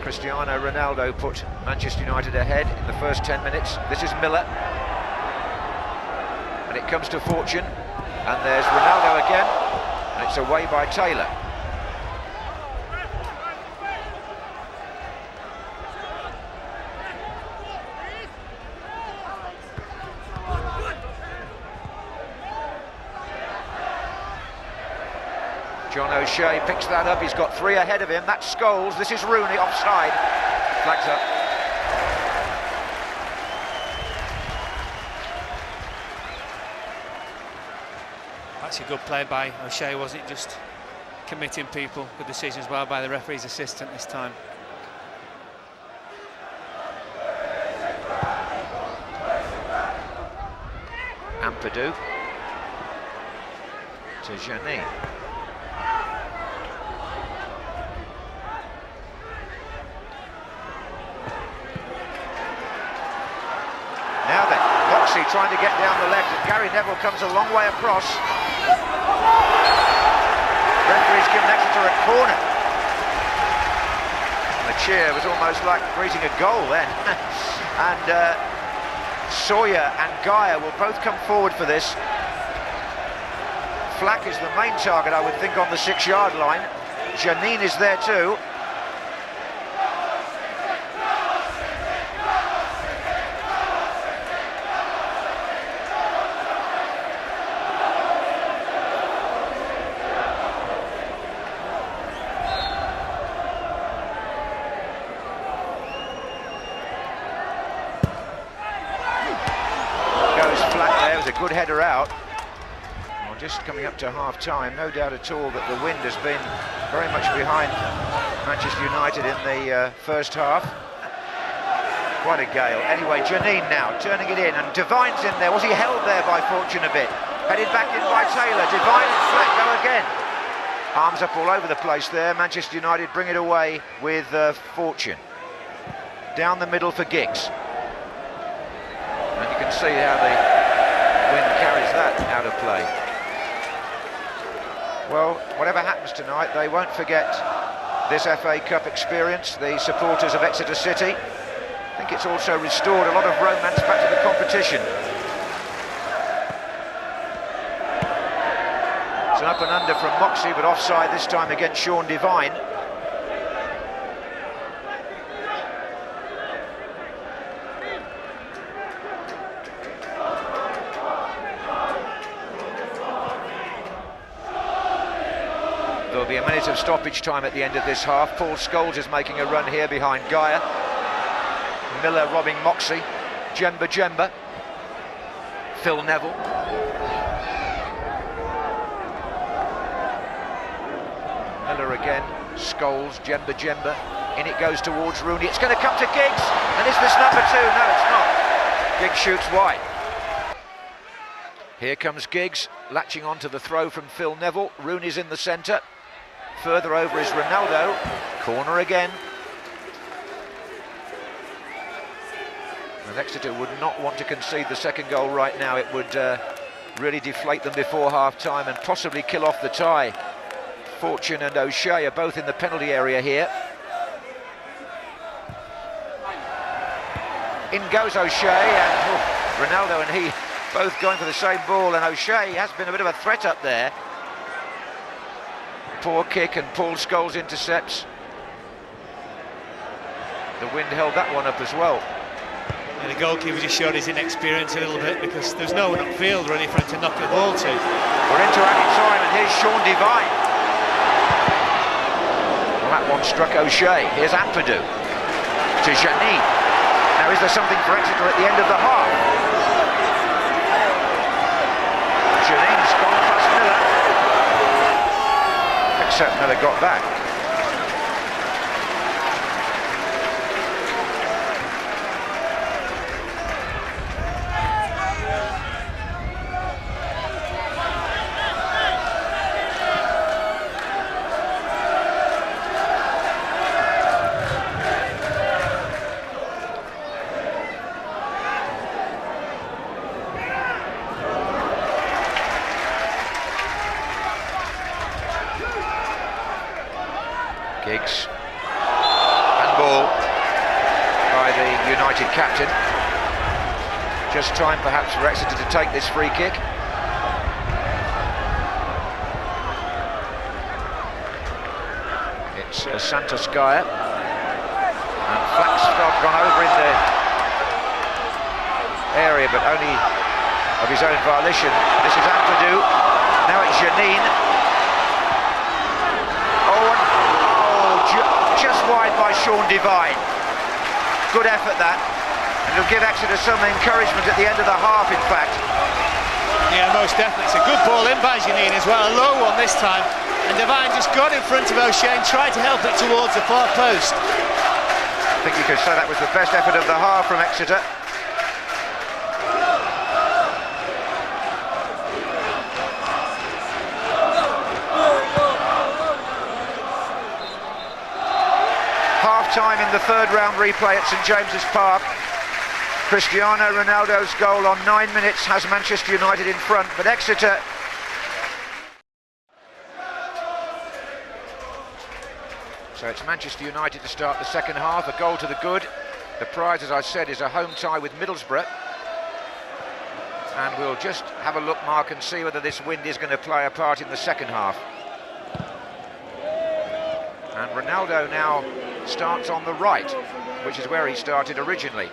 Cristiano Ronaldo put Manchester United ahead in the first 10 minutes. This is Miller. And it comes to Fortune. And there's Ronaldo again. And it's away by Taylor. John O'Shea picks that up, he's got three ahead of him, that's Scholes, this is Rooney, offside, flags up. That's a good play by O'Shea, wasn't it? Just committing people, good decision as well by the referee's assistant this time. Ampadu to Janine. Now then, Moxey trying to get down the left, and Gary Neville comes a long way across. Referee's given Exeter a corner. And the cheer was almost like greeting a goal then. And Sawyer and Gaia will both come forward for this. Flack is the main target, I would think, on the 6-yard line. Janine is there too. good header out. Well, just coming up to half-time, no doubt at all that the wind has been very much behind Manchester United in the first half. Quite a gale. Anyway, Janine now turning it in, and Divine's in there. Was he held there by Fortune a bit? Headed back in by Taylor. Divine and flat go again. Arms up all over the place there. Manchester United bring it away with Fortune. Down the middle for Giggs. And you can see how the wind carries that out of play. Well, whatever happens tonight, they won't forget this FA Cup experience, the supporters of Exeter City. I think it's also restored a lot of romance back to the competition. It's an up and under from Moxey, but offside this time against Sean Devine. There'll be a minute of stoppage time at the end of this half. Paul Scholes is making a run here behind Gaia. Miller robbing Moxey. Jemba. Phil Neville. Miller again. Scholes, Jemba. In it goes towards Rooney. It's going to come to Giggs. And is this number 2? No, it's not. Giggs shoots wide. Here comes Giggs, latching onto the throw from Phil Neville. Rooney's in the centre. Further over is Ronaldo. Corner again. And Exeter would not want to concede the second goal right now. It would really deflate them before half-time and possibly kill off the tie. Fortune and O'Shea are both in the penalty area here. In goes O'Shea, and Ronaldo and he both going for the same ball, and O'Shea has been a bit of a threat up there. Poor kick, and Paul Scholes intercepts. The wind held that one up as well. And the goalkeeper just showed his inexperience a little bit, because there's no one upfield really for him to knock the ball to. We're into added time, and here's Sean Devine. Well, that one struck O'Shea. Here's Ampadu to Janine. Now, is there something for Exeter at the end of the half? Janine's gone past Miller. Except Miller got back. Giggs, handball by the United captain. Just time perhaps for Exeter to take this free kick. It's Santos Gaia, and Flaxfeld gone over in the area, but only of his own volition. This is Ampadu, now it's Janine. Just wide by Sean Devine. Good effort that, and it'll give Exeter some encouragement at the end of the half, in fact. Yeah, most definitely. It's a good ball in by Janine as well, a low one this time, and Devine just got in front of O'Shea and tried to help it towards the far post. I think you could say that was the best effort of the half from Exeter. Time in the third round replay at St James's Park. Cristiano Ronaldo's goal on 9 minutes has Manchester United in front, but Exeter so it's Manchester United to start the second half. A goal to the good. The prize, as I said, is a home tie with Middlesbrough, and we'll just have a look, Mark, and see whether this wind is going to play a part in the second half. And Ronaldo now starts on the right, which is where he started originally.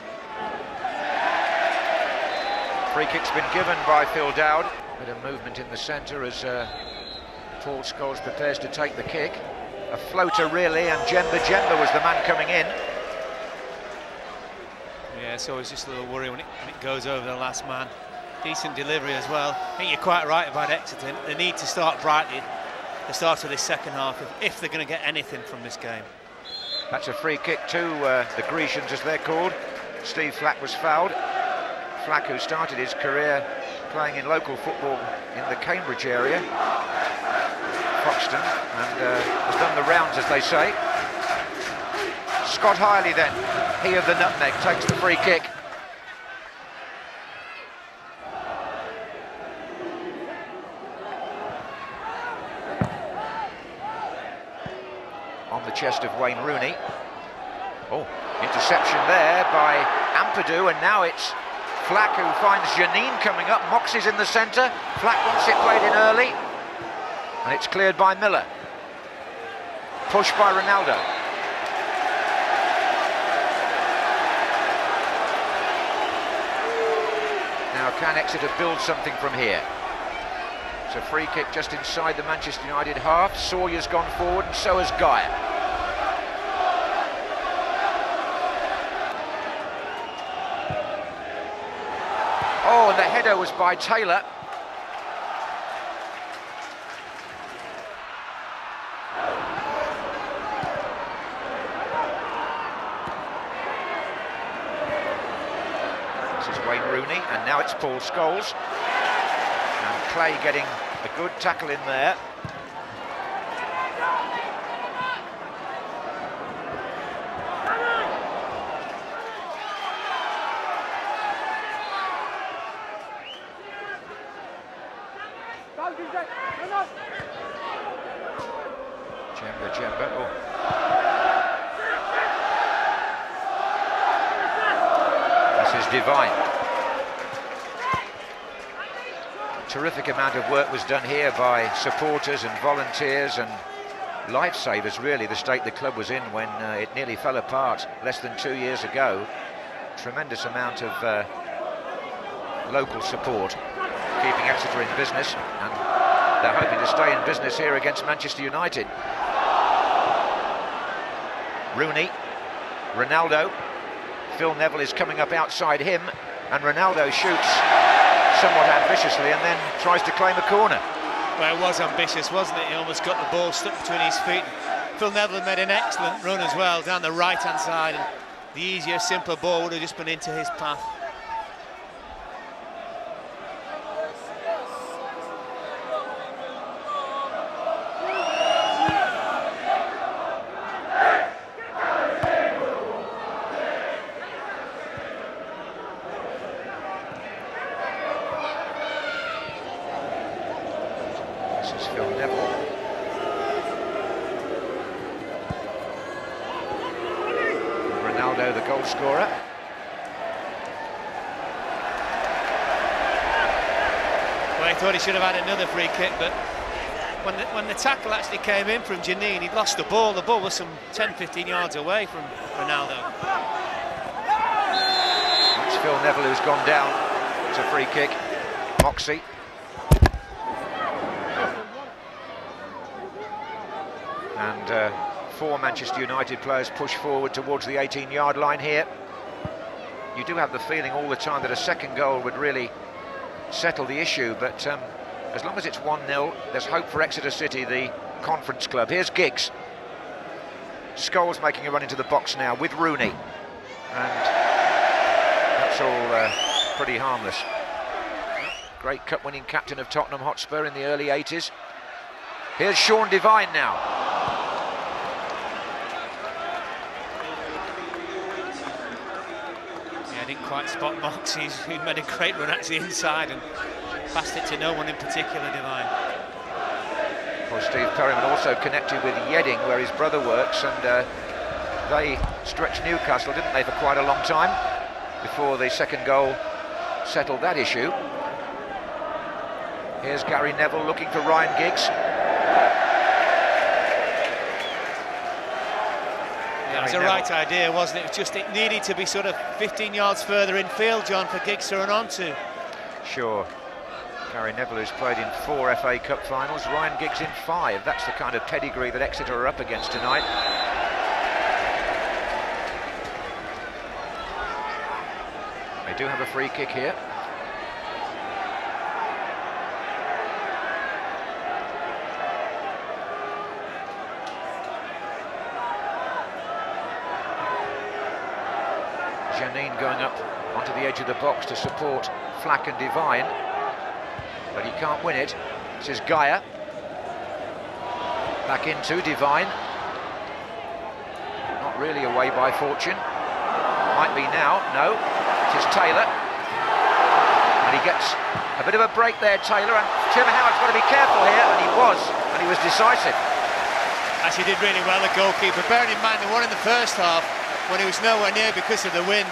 Free kick's been given by Phil Dowd. Bit of movement in the centre as Paul Scholes prepares to take the kick. A floater really, and Jemba was the man coming in. Yeah, it's always just a little worry when it goes over the last man. Decent delivery as well. I think you're quite right about Exeter. They need to start brightly at the start of this second half if they're going to get anything from this game. That's a free kick to the Grecians, as they're called. Steve Flack was fouled. Flack, who started his career playing in local football in the Cambridge area, Foxton, and has done the rounds, as they say. Scott Hiley then, he of the nutmeg, takes the free kick. On the chest of Wayne Rooney. Oh, interception there by Ampadu, and now it's Flack who finds Janine coming up. Moxey's in the centre. Flack wants it played in early, and it's cleared by Miller. Pushed by Ronaldo. Now can Exeter build something from here? It's a free kick just inside the Manchester United half. Sawyer's gone forward, and so has Geyer. Oh, and the header was by Taylor. This is Wayne Rooney, and now it's Paul Scholes. And Clay getting a good tackle in there. Jemba. Oh. This is Divine. Terrific amount of work was done here by supporters and volunteers and lifesavers, really, the state the club was in when it nearly fell apart less than 2 years ago. Tremendous amount of local support, keeping Exeter in business, and they're hoping to stay in business here against Manchester United. Rooney, Ronaldo, Phil Neville is coming up outside him, and Ronaldo shoots somewhat ambitiously and then tries to claim a corner. Well, it was ambitious, wasn't it? He almost got the ball stuck between his feet. Phil Neville made an excellent run as well down the right-hand side, and the easier, simpler ball would have just been into his path. Ronaldo, the goal scorer. Well, he thought he should have had another free kick, but when the tackle actually came in from Janine, he'd lost the ball. The ball was some 10-15 yards away from Ronaldo. It's Phil Neville who's gone down. It's a free kick. Moxey. And 4 Manchester United players push forward towards the 18-yard line here. You do have the feeling all the time that a second goal would really settle the issue, but as long as it's 1-0, there's hope for Exeter City, the Conference Club. Here's Giggs. Scholes making a run into the box now with Rooney, and that's all pretty harmless. Great cup-winning captain of Tottenham Hotspur in the early 80s. Here's Sean Devine now. Didn't quite spot Moxey, who made a great run actually inside and passed it to no one in particular, Divine. Well, Steve Perryman also connected with Yedding, where his brother works, and they stretched Newcastle, didn't they, for quite a long time before the second goal settled that issue. Here's Gary Neville looking for Ryan Giggs. It was the right idea, wasn't it? It was just it needed to be sort of 15 yards further in field, John, for Giggs to run onto. Sure. Gary Neville, who's played in 4 FA Cup finals, Ryan Giggs in 5. That's the kind of pedigree that Exeter are up against tonight. They do have a free kick here. Janine going up onto the edge of the box to support Flack and Devine, but he can't win it. This is Gaia. Back into Devine. Not really away by Fortune. Might be now. No. It is Taylor. And he gets a bit of a break there, Taylor. And Tim Howard's got to be careful here, and he was decisive. Actually did really well, the goalkeeper, bearing in mind the one in the first half when he was nowhere near because of the wind,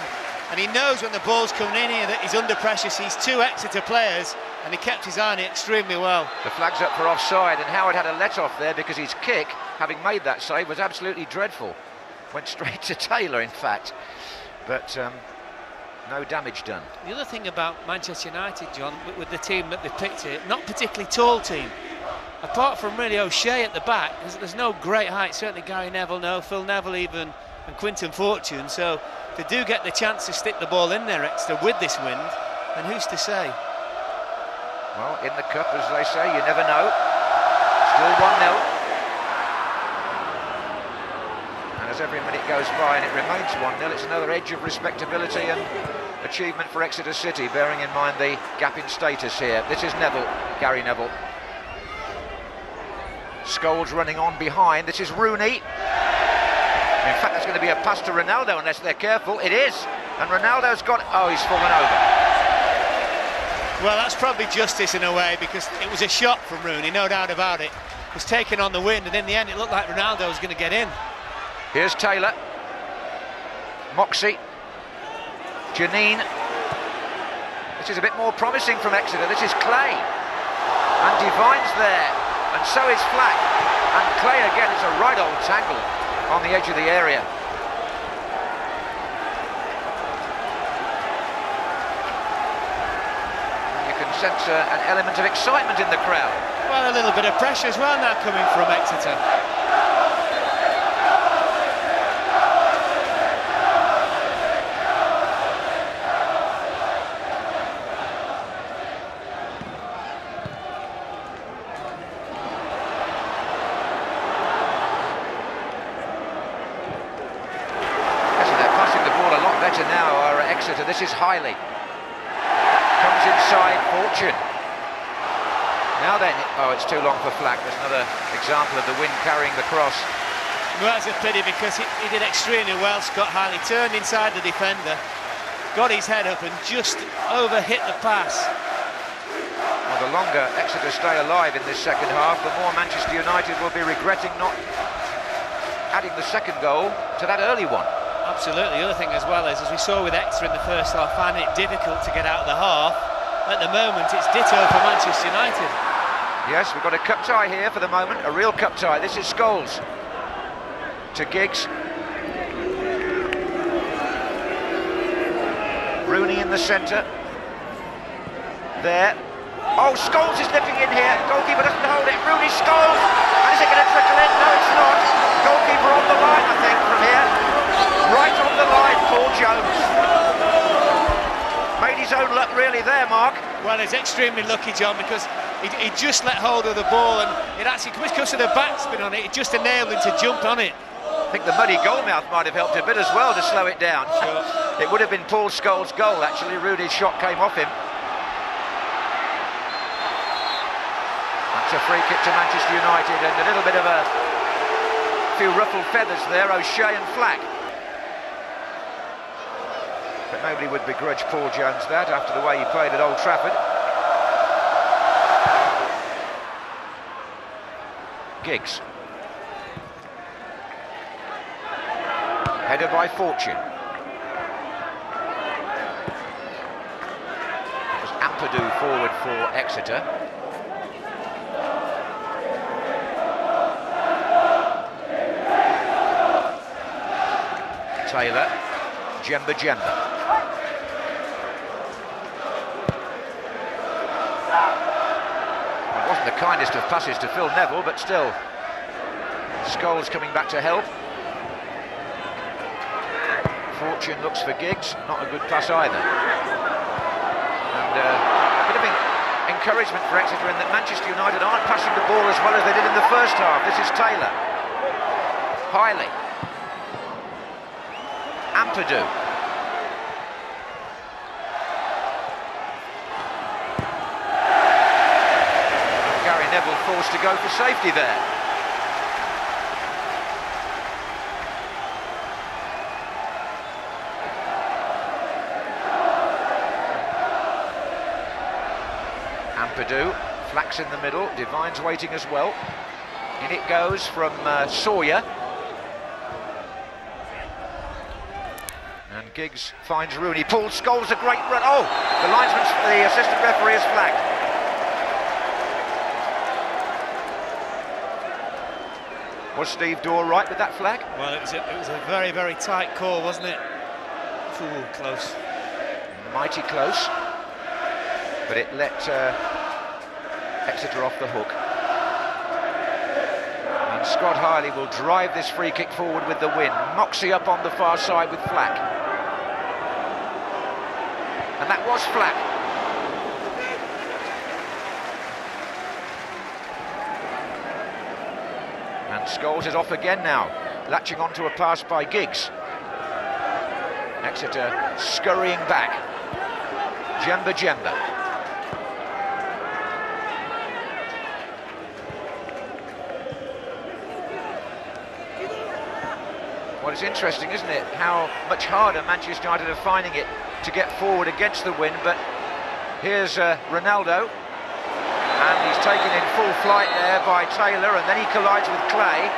and he knows when the ball's coming in here that he's under pressure, sees two Exeter players, and he kept his eye on it extremely well. The flag's up for offside, and Howard had a let-off there because his kick, having made that save, was absolutely dreadful. Went straight to Taylor, in fact, but no damage done. The other thing about Manchester United, John, with the team that they picked here, not particularly tall team. Apart from really O'Shea at the back, there's no great height. Certainly Gary Neville, no, Phil Neville even, and Quinton Fortune. So they do get the chance to stick the ball in there, Exeter, with this wind. And who's to say? Well, in the cup, as they say, you never know. Still 1-0. And as every minute goes by and it remains 1-0, it's another edge of respectability and achievement for Exeter City, bearing in mind the gap in status here. This is Neville, Gary Neville. Scholes running on behind. This is Rooney. In fact, that's going to be a pass to Ronaldo unless they're careful. It is. And Ronaldo's got... Oh, he's fallen over. Well, that's probably justice in a way, because it was a shot from Rooney, no doubt about it. It was taken on the wind, and in the end it looked like Ronaldo was going to get in. Here's Taylor. Moxie. Janine. This is a bit more promising from Exeter. This is Clay. And Devine's there. And so is Flack, and Clay again. It's a right old tangle on the edge of the area. You can sense an element of excitement in the crowd. Well, a little bit of pressure as well now coming from Exeter. This is Hiley. Comes inside Fortune. Now then, oh, it's too long for Flack. There's another example of the wind carrying the cross. Well, that's a pity, because he did extremely well, Scott Hiley. Turned inside the defender, got his head up and just over-hit the pass. Well, the longer Exeter stay alive in this second half, the more Manchester United will be regretting not adding the second goal to that early one. Absolutely. The other thing as well is, as we saw with Exeter in the first half, finding it difficult to get out of the half. At the moment, it's ditto for Manchester United. Yes, we've got a cup tie here for the moment, a real cup tie. This is Scholes to Giggs. Rooney in the centre. There. Oh, Scholes is nipping in here. Goalkeeper doesn't hold it. Rooney, Scholes. And is it going to trickle in? No, it's not. Goalkeeper on the line, I think, from here. Right on the line, Paul Jones. Made his own luck really there, Mark. Well, he's extremely lucky, John, because he just let hold of the ball, and it actually, because of the backspin on it, it just enabled him to jump on it. I think the muddy goalmouth might have helped a bit as well to slow it down. Sure. It would have been Paul Scholes' goal, actually. Rooney's shot came off him. That's a free kick to Manchester United, and a little bit of a few ruffled feathers there, O'Shea and Flack. But nobody would begrudge Paul Jones that after the way he played at Old Trafford. Giggs. Header by Fortune. It was Ampadu forward for Exeter. Taylor. Jemba. It wasn't the kindest of passes to Phil Neville, but still, Scholes coming back to help. Fortune looks for Giggs, not a good pass either. And a bit of encouragement for Exeter in that Manchester United aren't passing the ball as well as they did in the first half. This is Taylor. Hiley. Ampadu. forced to go for safety there. Ampadu, Flack's in the middle, Divine's waiting as well. In it goes from Sawyer. And Giggs finds Rooney. Paul Scholes a great run. Oh, the assistant referee has flagged. Was Steve Dorr right with that flag? Well, it was a very, very tight call, wasn't it? Ooh, close. Mighty close. But it let Exeter off the hook. And Scott Hiley will drive this free kick forward with the win. Moxie up on the far side with Flack. And that was Flack. And Scholes is off again now, latching onto a pass by Giggs. Exeter scurrying back. Jemba. Well, it's interesting, isn't it, how much harder Manchester United are finding it to get forward against the wind. But here's Ronaldo, and he's taken in full flight there by Taylor, and then he collides with Clay.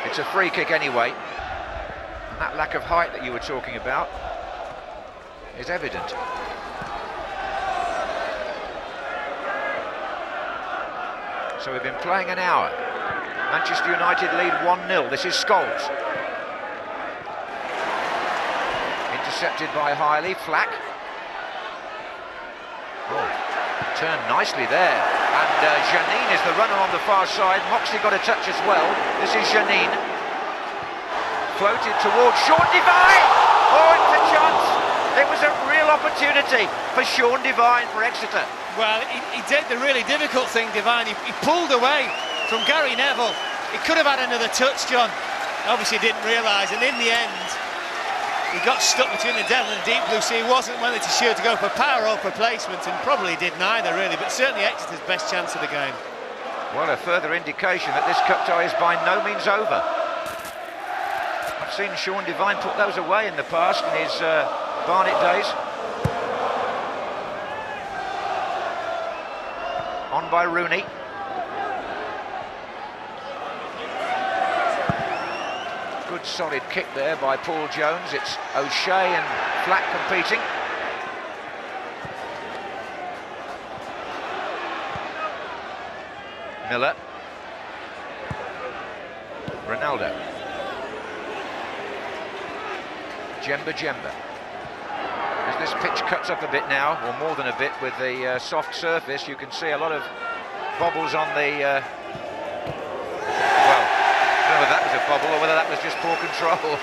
It's a free kick anyway, and that lack of height that you were talking about is evident. So we've been playing an hour. Manchester United lead 1-0. This is Scholes. Intercepted by Hiley. Flack. Oh, turned nicely there. And Janine is the runner on the far side. Moxley got a touch as well. This is Janine. Floated towards Sean Devine. Oh, it's a chance. It was a real opportunity for Sean Devine for Exeter. Well, he did the really difficult thing, Devine. He pulled away from Gary Neville. He could have had another touch, John. Obviously didn't realise, and in the end, he got stuck between the devil and deep blue sea. He wasn't whether to sure to go for power or for placement, and probably did neither, really, but certainly Exeter's best chance of the game. Well, a further indication that this cup tie is by no means over. I've seen Sean Devine put those away in the past in his Barnet days. On by Rooney. Good solid kick there by Paul Jones. It's O'Shea and Flack competing. Miller. Ronaldo. Jemba. As this pitch cuts up a bit now, or more than a bit, with the soft surface, you can see a lot of bobbles on the... well, I don't know whether that was a bobble or whether that was just poor control.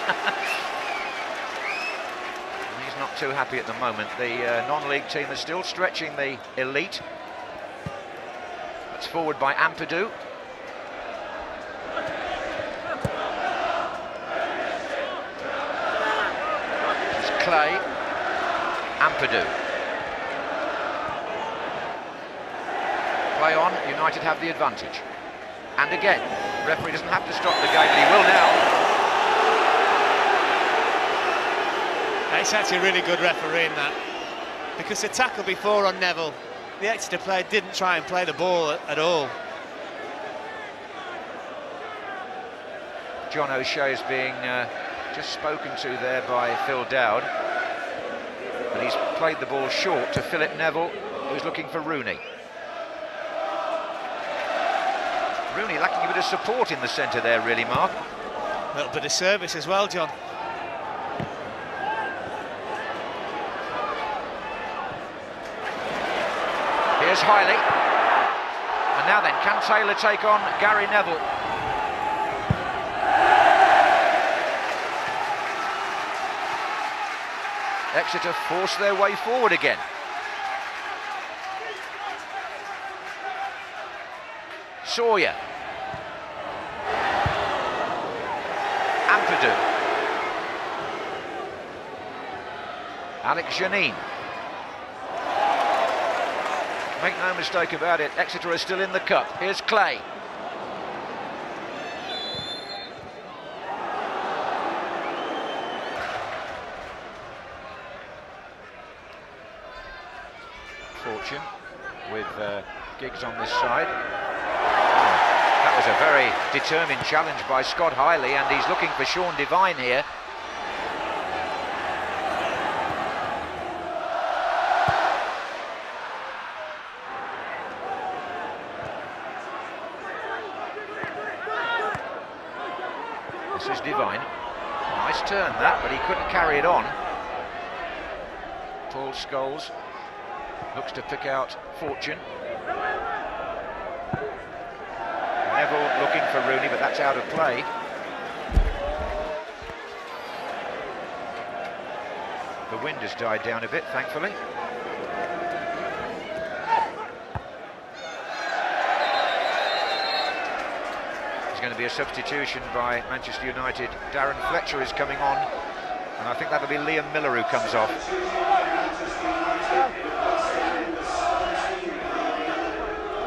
He's not too happy at the moment. The non-league team is still stretching the elite. It's forward by Ampadu. It's Clay. Ampadu. Play on, United have the advantage. And again, the referee doesn't have to stop the game, but he will now. It's actually a really good refereeing that, because the tackle before on Neville, the Exeter player didn't try and play the ball at all. John O'Shea is being just spoken to there by Phil Dowd. And he's played the ball short to Philip Neville, who's looking for Rooney. Rooney lacking a bit of support in the centre there, really, Mark. A little bit of service as well, John. Here's Hiley. And now then, can Taylor take on Gary Neville? Exeter force their way forward again. Sawyer. Ampadu. Alex Janine. Make no mistake about it, Exeter is still in the cup. Here's Clay. Fortune with Giggs on this side. That was a very determined challenge by Scott Hiley, and he's looking for Sean Devine here. This is Devine. Nice turn that, but he couldn't carry it on. Paul Scholes looks to pick out Fortune. Neville looking for Rooney, but that's out of play. The wind has died down a bit, thankfully. There's going to be a substitution by Manchester United. Darren Fletcher is coming on, and I think that'll be Liam Miller who comes off.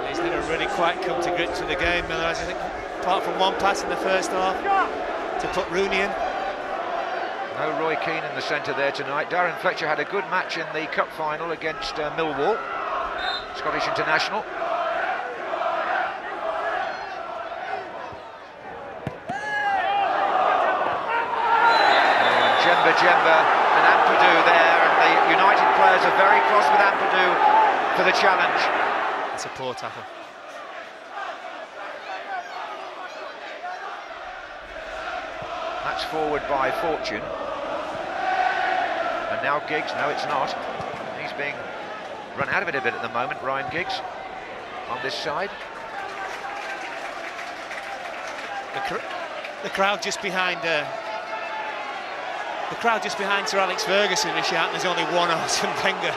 He's never really quite come to grips with the game, Miller, I think, apart from one pass in the first half to put Rooney in. No Roy Keane in the centre there tonight. Darren Fletcher had a good match in the cup final against Millwall, Scottish international. Jemba and Ampadu there, and the United players are very cross with Ampadu for the challenge. It's a poor tackle. That's forward by Fortune. And now Giggs, no it's not. He's being run out of it a bit at the moment, Ryan Giggs, on this side. The crowd just behind Sir Alex Ferguson is shouting there's only one Arsene Wenger.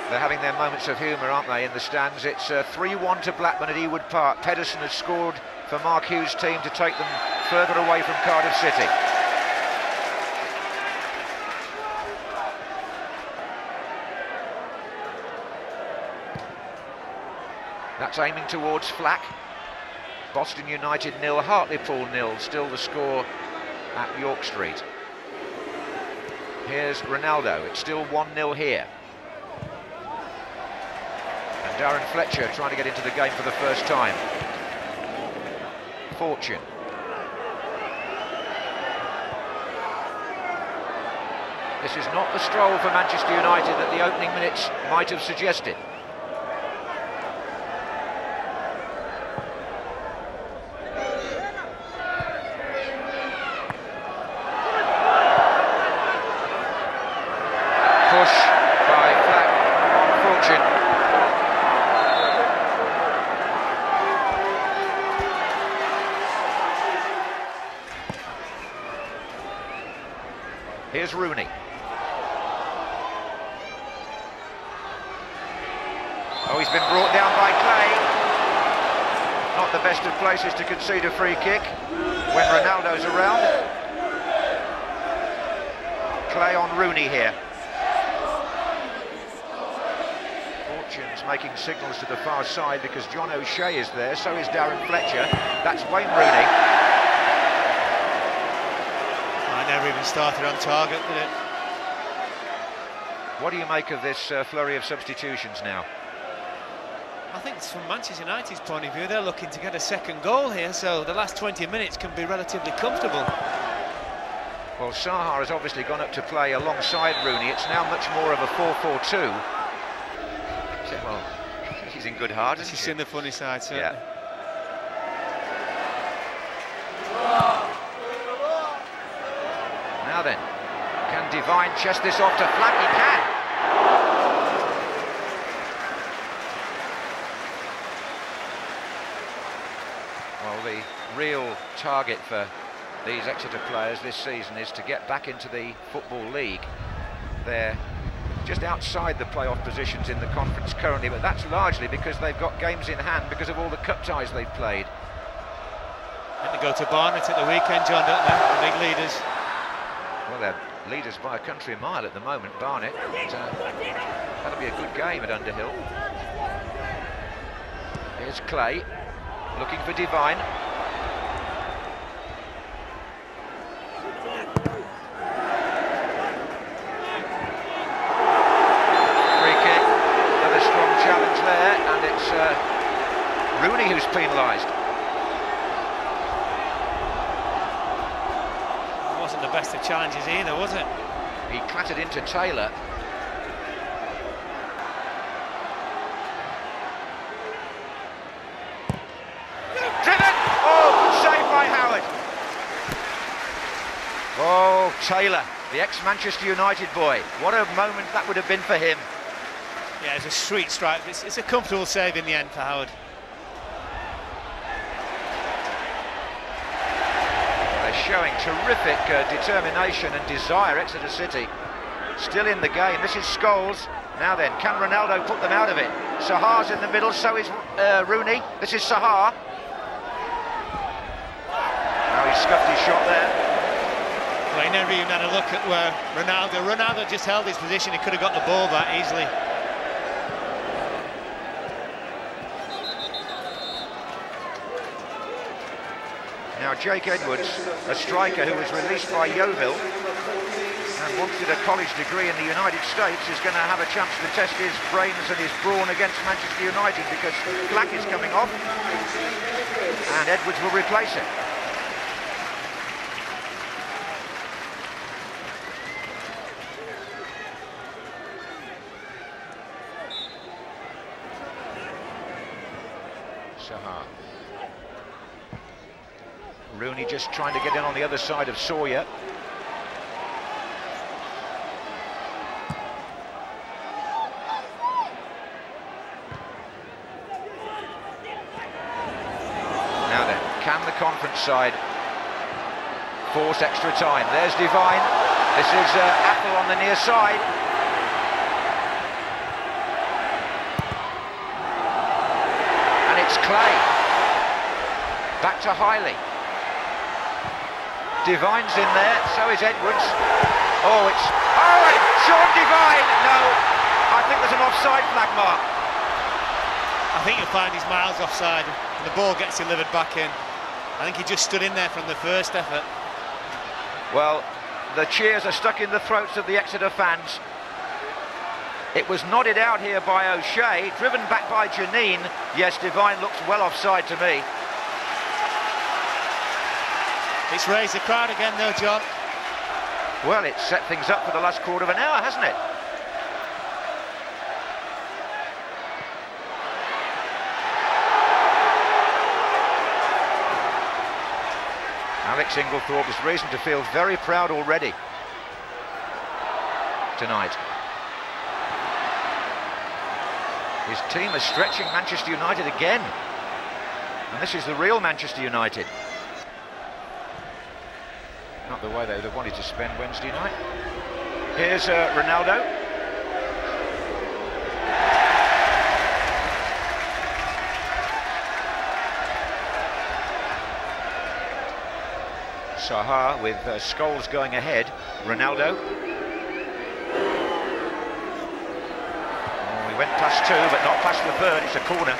They're having their moments of humour, aren't they, in the stands? It's 3-1 to Blackburn at Ewood Park. Pedersen has scored for Mark Hughes' team to take them further away from Cardiff City. That's aiming towards Flack. Boston United 0, Hartlepool 0, still the score at York Street. Here's Ronaldo, it's still 1-0 here. And Darren Fletcher trying to get into the game for the first time. Fortune. This is not the stroll for Manchester United that the opening minutes might have suggested. Push by Flack on Fortune. Here's Rooney. Oh, he's been brought down by Clay. Not the best of places to concede a free kick when Ronaldo's around. Clay on Rooney here. Fortune's making signals to the far side because John O'Shea is there, so is Darren Fletcher. That's Wayne Rooney. I never even started on target, did it? What do you make of this flurry of substitutions now? I think from Manchester United's point of view, they're looking to get a second goal here, so the last 20 minutes can be relatively comfortable. Well, Saha has obviously gone up to play alongside Rooney. It's now much more of a 4-4-2. Well, he's in good heart, isn't he? She's in the funny side, certainly. Yeah. Now then, can Devine chest this off to Flack? He can. Well, the real target for these Exeter players this season is to get back into the Football League. They're just outside the playoff positions in the conference currently, but that's largely because they've got games in hand because of all the cup ties they've played. And they go to Barnet at the weekend, John, don't they? The big leaders. Well, they're leaders by a country mile at the moment, Barnet. That'll be a good game at Underhill. Here's Clay, looking for Divine. Free kick, another strong challenge there, and it's Rooney who's penalised. It wasn't the best of challenges either, was it? He clattered into Taylor. Oh, Taylor, the ex-Manchester United boy. What a moment that would have been for him. Yeah, it's a sweet strike. It's a comfortable save in the end for Howard. They're showing terrific determination and desire, Exeter City. Still in the game. This is Scholes. Now then, can Ronaldo put them out of it? Sahar's in the middle, so is Rooney. This is Sahar. Now he's scuffed his shot there. Well, he never even had a look at where Ronaldo just held his position. He could have got the ball that easily. Now Jake Edwards, a striker who was released by Yeovil and wanted a college degree in the United States, is going to have a chance to test his brains and his brawn against Manchester United, because Black is coming off and Edwards will replace him. Sahar. Rooney just trying to get in on the other side of Sawyer. Now then, can the conference side force extra time? There's Divine. This is Apple on the near side. It's Clay. Back to Hiley. Divine's in there, so is Edwards. Oh, and Sean Divine! No, I think there's an offside flag mark. I think you'll find he's miles offside and the ball gets delivered back in. I think he just stood in there from the first effort. Well, the cheers are stuck in the throats of the Exeter fans. It was nodded out here by O'Shea, driven back by Janine. Yes, Divine looks well offside to me. It's raised the crowd again though, John. Well, it's set things up for the last quarter of an hour, hasn't it? Alex Inglethorpe has reason to feel very proud already tonight. His team is stretching Manchester United again. And this is the real Manchester United. Not the way they would have wanted to spend Wednesday night. Here's Ronaldo. Sahar with Scholes going ahead. Ronaldo. Oh, he went past two, but not past the third. It's a corner.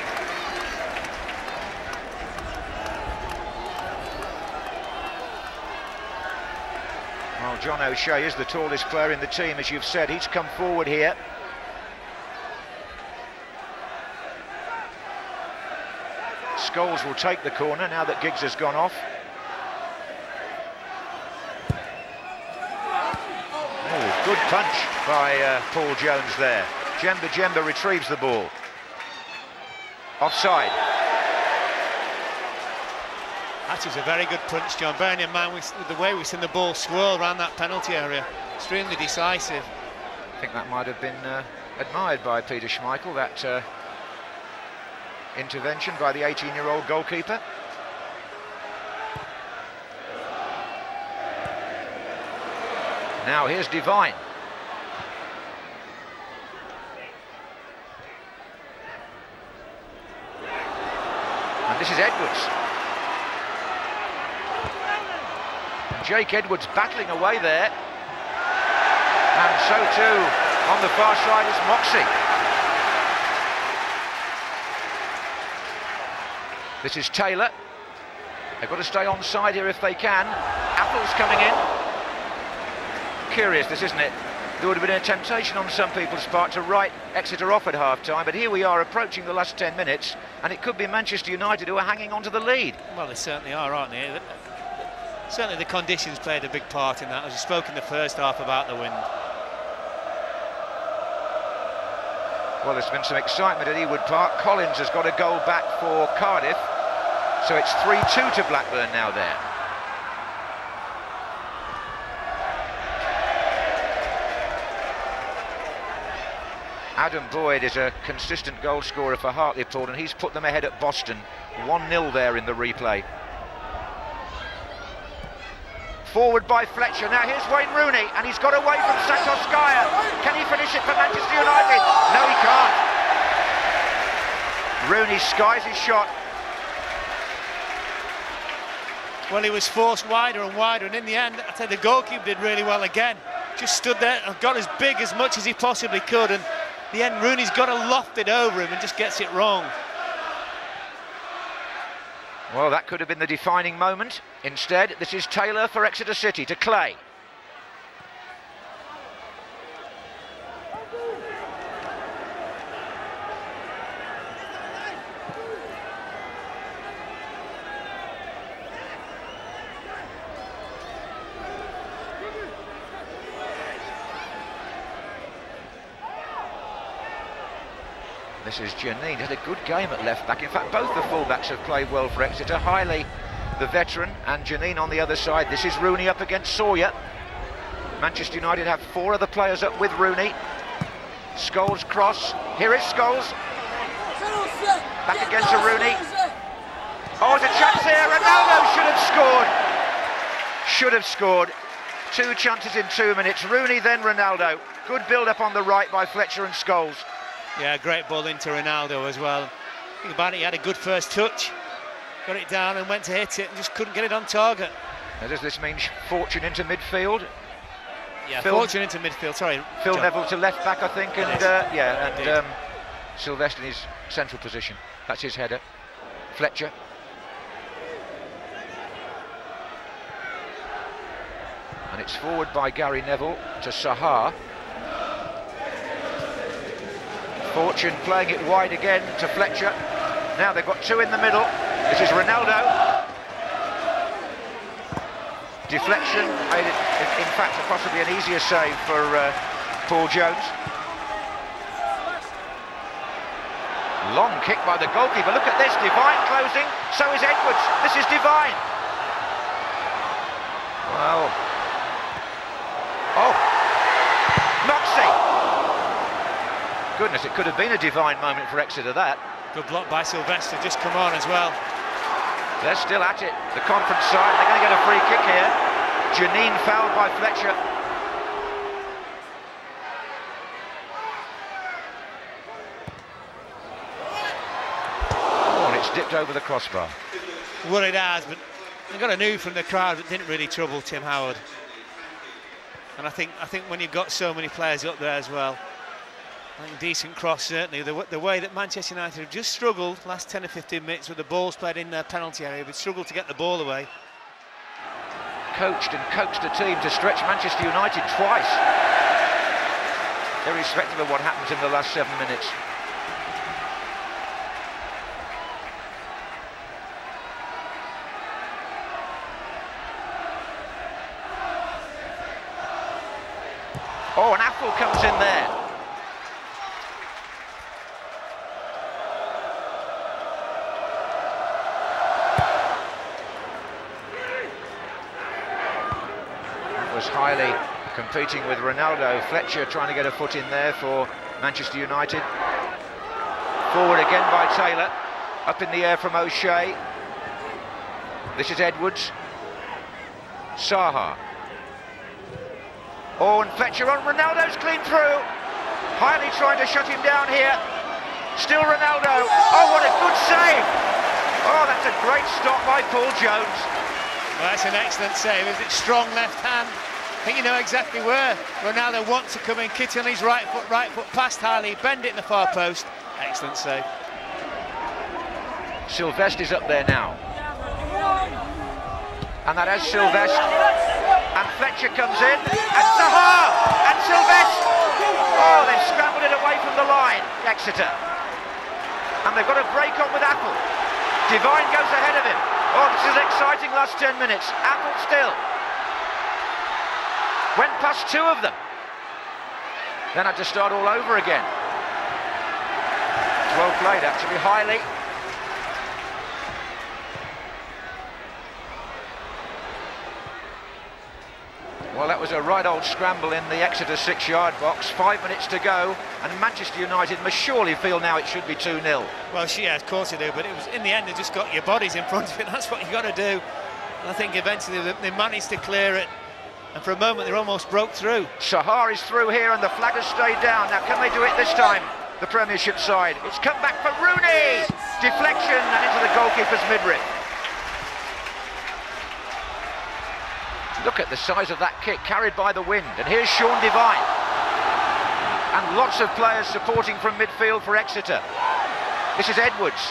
Well, John O'Shea is the tallest player in the team, as you've said. He's come forward here. Scholes will take the corner now that Giggs has gone off. Oh, good punch by Paul Jones there. Djemba retrieves the ball. Offside. That is a very good punch, John. Bearing in mind the way we've seen the ball swirl around that penalty area. Extremely decisive. I think that might have been admired by Peter Schmeichel, that intervention by the 18-year-old goalkeeper. Now here's Divine. And this is Edwards. And Jake Edwards battling away there. And so too on the far side is Moxie. This is Taylor. They've got to stay onside here if they can. Apple's coming in. Curious this, isn't it? There would have been a temptation on some people's part to write Exeter off at half-time, but here we are approaching the last 10 minutes, and it could be Manchester United who are hanging on to the lead. Well, they certainly are, aren't they? Certainly the conditions played a big part in that, as we spoke in the first half about the wind. Well, there's been some excitement at Ewood Park. Collins has got a goal back for Cardiff, so it's 3-2 to Blackburn now there. Adam Boyd is a consistent goal scorer for Hartlepool, and he's put them ahead at Boston. 1-0 there in the replay. Forward by Fletcher. Now here's Wayne Rooney, and he's got away from Santoskaya. Can he finish it for Manchester United? No, he can't. Rooney skies his shot. Well, he was forced wider and wider, and in the end, I tell you, the goalkeeper did really well again. Just stood there and got as big as much as he possibly could, and in the end, Rooney's got to loft it over him and just gets it wrong. Well, that could have been the defining moment. Instead, this is Taylor for Exeter City to Clay. This is Janine, had a good game at left back. In fact, both the fullbacks have played well for Exeter. Hiley, the veteran, and Janine on the other side. This is Rooney up against Sawyer. Manchester United have 4 other players up with Rooney. Scholes cross. Here is Scholes. Back against a Rooney. Oh, there's a chance here. Ronaldo should have scored. Should have scored. 2 chances in 2 minutes. Rooney, then Ronaldo. Good build-up on the right by Fletcher and Scholes. Yeah, great ball into Ronaldo as well. Think about it, he had a good first touch, got it down and went to hit it and just couldn't get it on target. Now, does this mean fortune into midfield? Yeah, fortune into midfield, sorry. Phil John. Neville to left back, I think, and Sylvester in his central position. That's his header. Fletcher. And it's forward by Gary Neville to Sahar. Fortune playing it wide again to Fletcher. Now they've got 2 in the middle. This is Ronaldo. Deflection, made it, in fact, possibly an easier save for Paul Jones. Long kick by the goalkeeper. Look at this, Divine closing. So is Edwards. This is Divine. Well. Oh. Moxie. Goodness, it could have been a divine moment for Exeter, that. Good block by Sylvester, just come on as well. They're still at it, the conference side. They're going to get a free kick here. Janine fouled by Fletcher. Oh, and it's dipped over the crossbar. Well, it has, but they got a new from the crowd that didn't really trouble Tim Howard. And I think when you've got so many players up there as well, I think decent cross, certainly. The way that Manchester United have just struggled last 10 or 15 minutes with the balls played in their penalty area, but struggled to get the ball away. Coached and coaxed a team to stretch Manchester United twice, irrespective of what happens in the last 7 minutes. Oh, and Apple comes in there. Hiley competing with Ronaldo. Fletcher trying to get a foot in there for Manchester United. Forward again by Taylor. Up in the air from O'Shea. This is Edwards. Saha. Oh, and Fletcher on. Ronaldo's clean through. Hiley trying to shut him down here. Still Ronaldo. Oh, what a good save. Oh, that's a great stop by Paul Jones. Well, that's an excellent save. Is it strong left hand? think you know exactly where Ronaldo wants to come in. Kitty on his right foot past Hiley, bend it in the far post. Excellent save. Sylvestre is up there now. And that has Sylvestre. And Fletcher comes in. And Sahar! And Sylvestre! Oh, they've scrambled it away from the line, Exeter. And they've got a break on with Apple. Divine goes ahead of him. Oh, this is exciting last 10 minutes. Apple still. Went past two of them. Then had to start all over again. Well played, actually. Hiley. Well, that was a right old scramble in the Exeter 6-yard box. 5 minutes to go, and Manchester United must surely feel now it should be 2-0. Well, yeah, of course they do, but it was in the end they just got your bodies in front of it. That's what you've got to do. And I think eventually they managed to clear it, and for a moment they almost broke through. Sahar is through here, and the flag has stayed down. Now, can they do it this time? The Premiership side. It's come back for Rooney! Deflection and into the goalkeeper's midriff. Look at the size of that kick, carried by the wind. And here's Sean Devine. And lots of players supporting from midfield for Exeter. This is Edwards.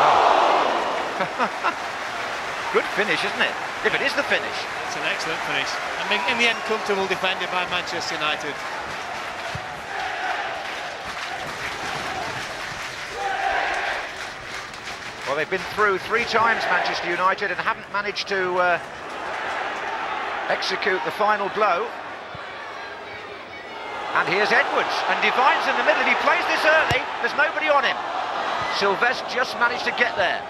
Wow. Good finish, isn't it? If it is the finish. It's an excellent finish. I mean, in the end, comfortable defended by Manchester United. Well, they've been through 3 times, Manchester United, and haven't managed to execute the final blow. And here's Edwards, and Divine's in the middle. If he plays this early, there's nobody on him. Sylvestre just managed to get there.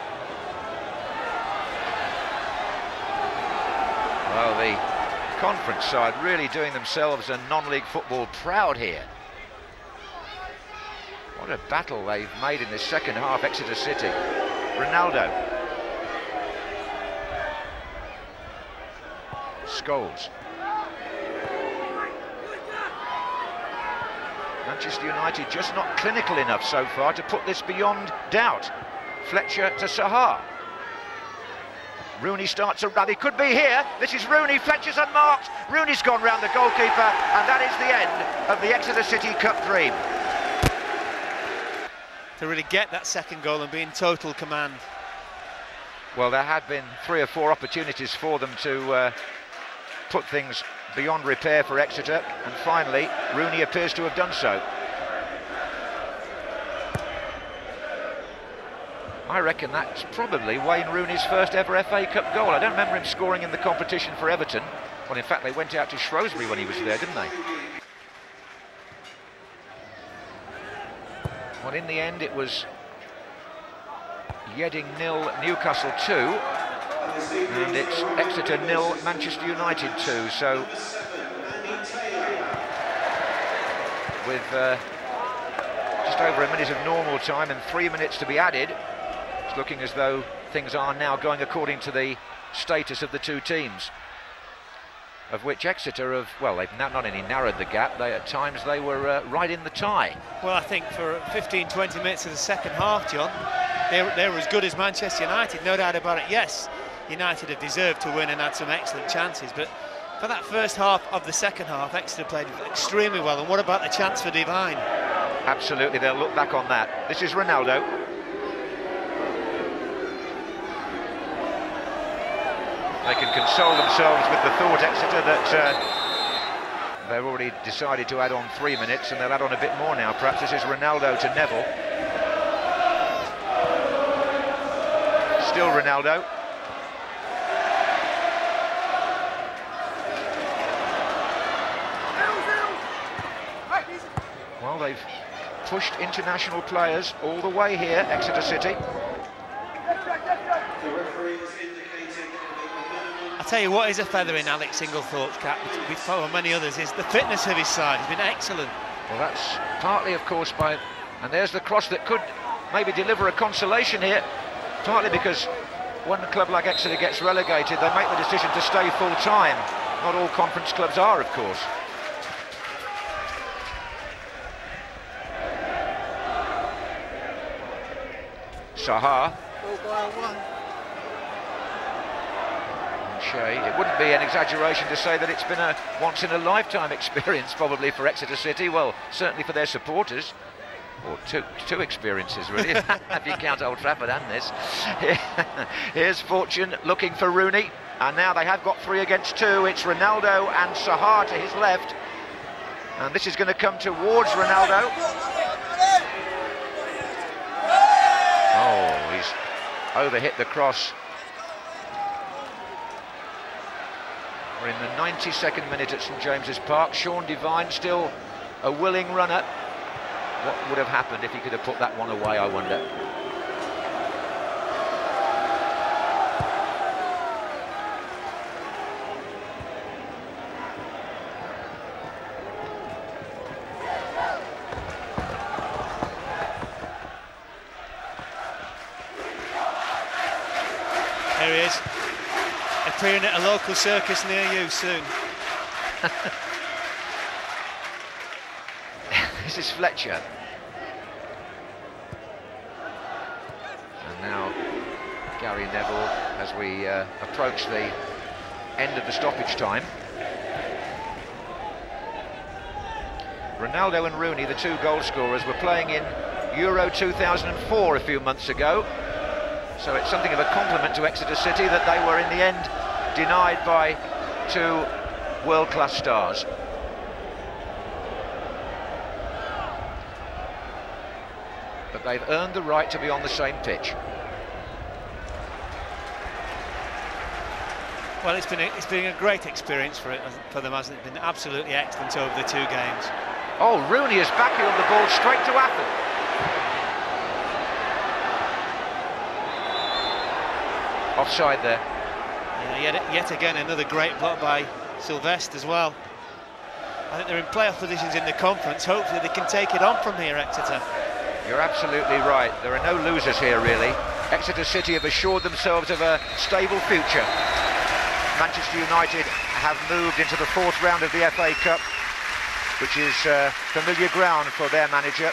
Well, the conference side really doing themselves a non-league football proud here. What a battle they've made in this second half, Exeter City. Ronaldo. Scholes. Manchester United just not clinical enough so far to put this beyond doubt. Fletcher to Sahar. Rooney starts a rally, could be here. This is Rooney, Fletcher's unmarked. Rooney's gone round the goalkeeper, and that is the end of the Exeter City Cup dream. To really get that second goal and be in total command. Well, there had been 3 or 4 opportunities for them to put things beyond repair for Exeter, and finally Rooney appears to have done so. I reckon that's probably Wayne Rooney's first ever FA Cup goal. I don't remember him scoring in the competition for Everton. Well, in fact, they went out to Shrewsbury when he was there, didn't they? Well, in the end, it was Yeading 0, Newcastle 2, and it's Exeter 0, Manchester United 2. So, with just over a minute of normal time and 3 minutes to be added, it's looking as though things are now going according to the status of the two teams, of which Exeter have, well, they've not only narrowed the gap, at times they were right in the tie. Well, I think for 15-20 minutes of the second half, John, they were as good as Manchester United, no doubt about it. Yes, United have deserved to win and had some excellent chances, but for that first half of the second half, Exeter played extremely well. And what about the chance for Devine? Absolutely, they'll look back on that. This is Ronaldo. They can console themselves with the thought, Exeter, that they've already decided to add on 3 minutes, and they'll add on a bit more now. Perhaps this is Ronaldo to Neville. Still Ronaldo. Well, they've pushed international players all the way here, Exeter City. I tell you what is a feather in Alex Inglethorpe's cap, before many others, is the fitness of his side. He's been excellent. Well, that's partly, of course, by... And there's the cross that could maybe deliver a consolation here. Partly because when a club like Exeter gets relegated, they make the decision to stay full-time. Not all conference clubs are, of course. Sahar. Shea. It wouldn't be an exaggeration to say that it's been a once-in-a-lifetime experience probably for Exeter City, well, certainly for their supporters. Or two experiences, really, if you count Old Trafford and this. Here's Fortune looking for Rooney, and now they have got 3 against 2. It's Ronaldo and Sahar to his left, and this is going to come towards Ronaldo. Oh, he's overhit the cross. We're in the 92nd minute at St James's Park. Sean Devine still a willing runner. What would have happened if he could have put that one away, I wonder? There he is, appearing at a local circus near you soon. This is Fletcher. And now Gary Neville as we approach the end of the stoppage time. Ronaldo and Rooney, the 2 goal scorers, were playing in Euro 2004 a few months ago. So it's something of a compliment to Exeter City that they were in the end denied by 2 world-class stars. But they've earned the right to be on the same pitch. Well, it's been a great experience for them, hasn't it? It's been absolutely excellent over the 2 games. Oh, Rooney has backheeled the ball straight to Apple. Offside there. Yeah, yet again another great block by Sylvestre as well. I think they're in playoff positions in the conference. Hopefully they can take it on from here, Exeter. You're absolutely right. There are no losers here, really. Exeter City have assured themselves of a stable future. Manchester United have moved into the 4th round of the FA Cup, which is familiar ground for their manager,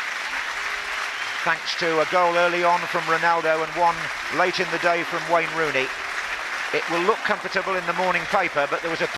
thanks to a goal early on from Ronaldo and one late in the day from Wayne Rooney. It will look comfortable in the morning paper, but there was a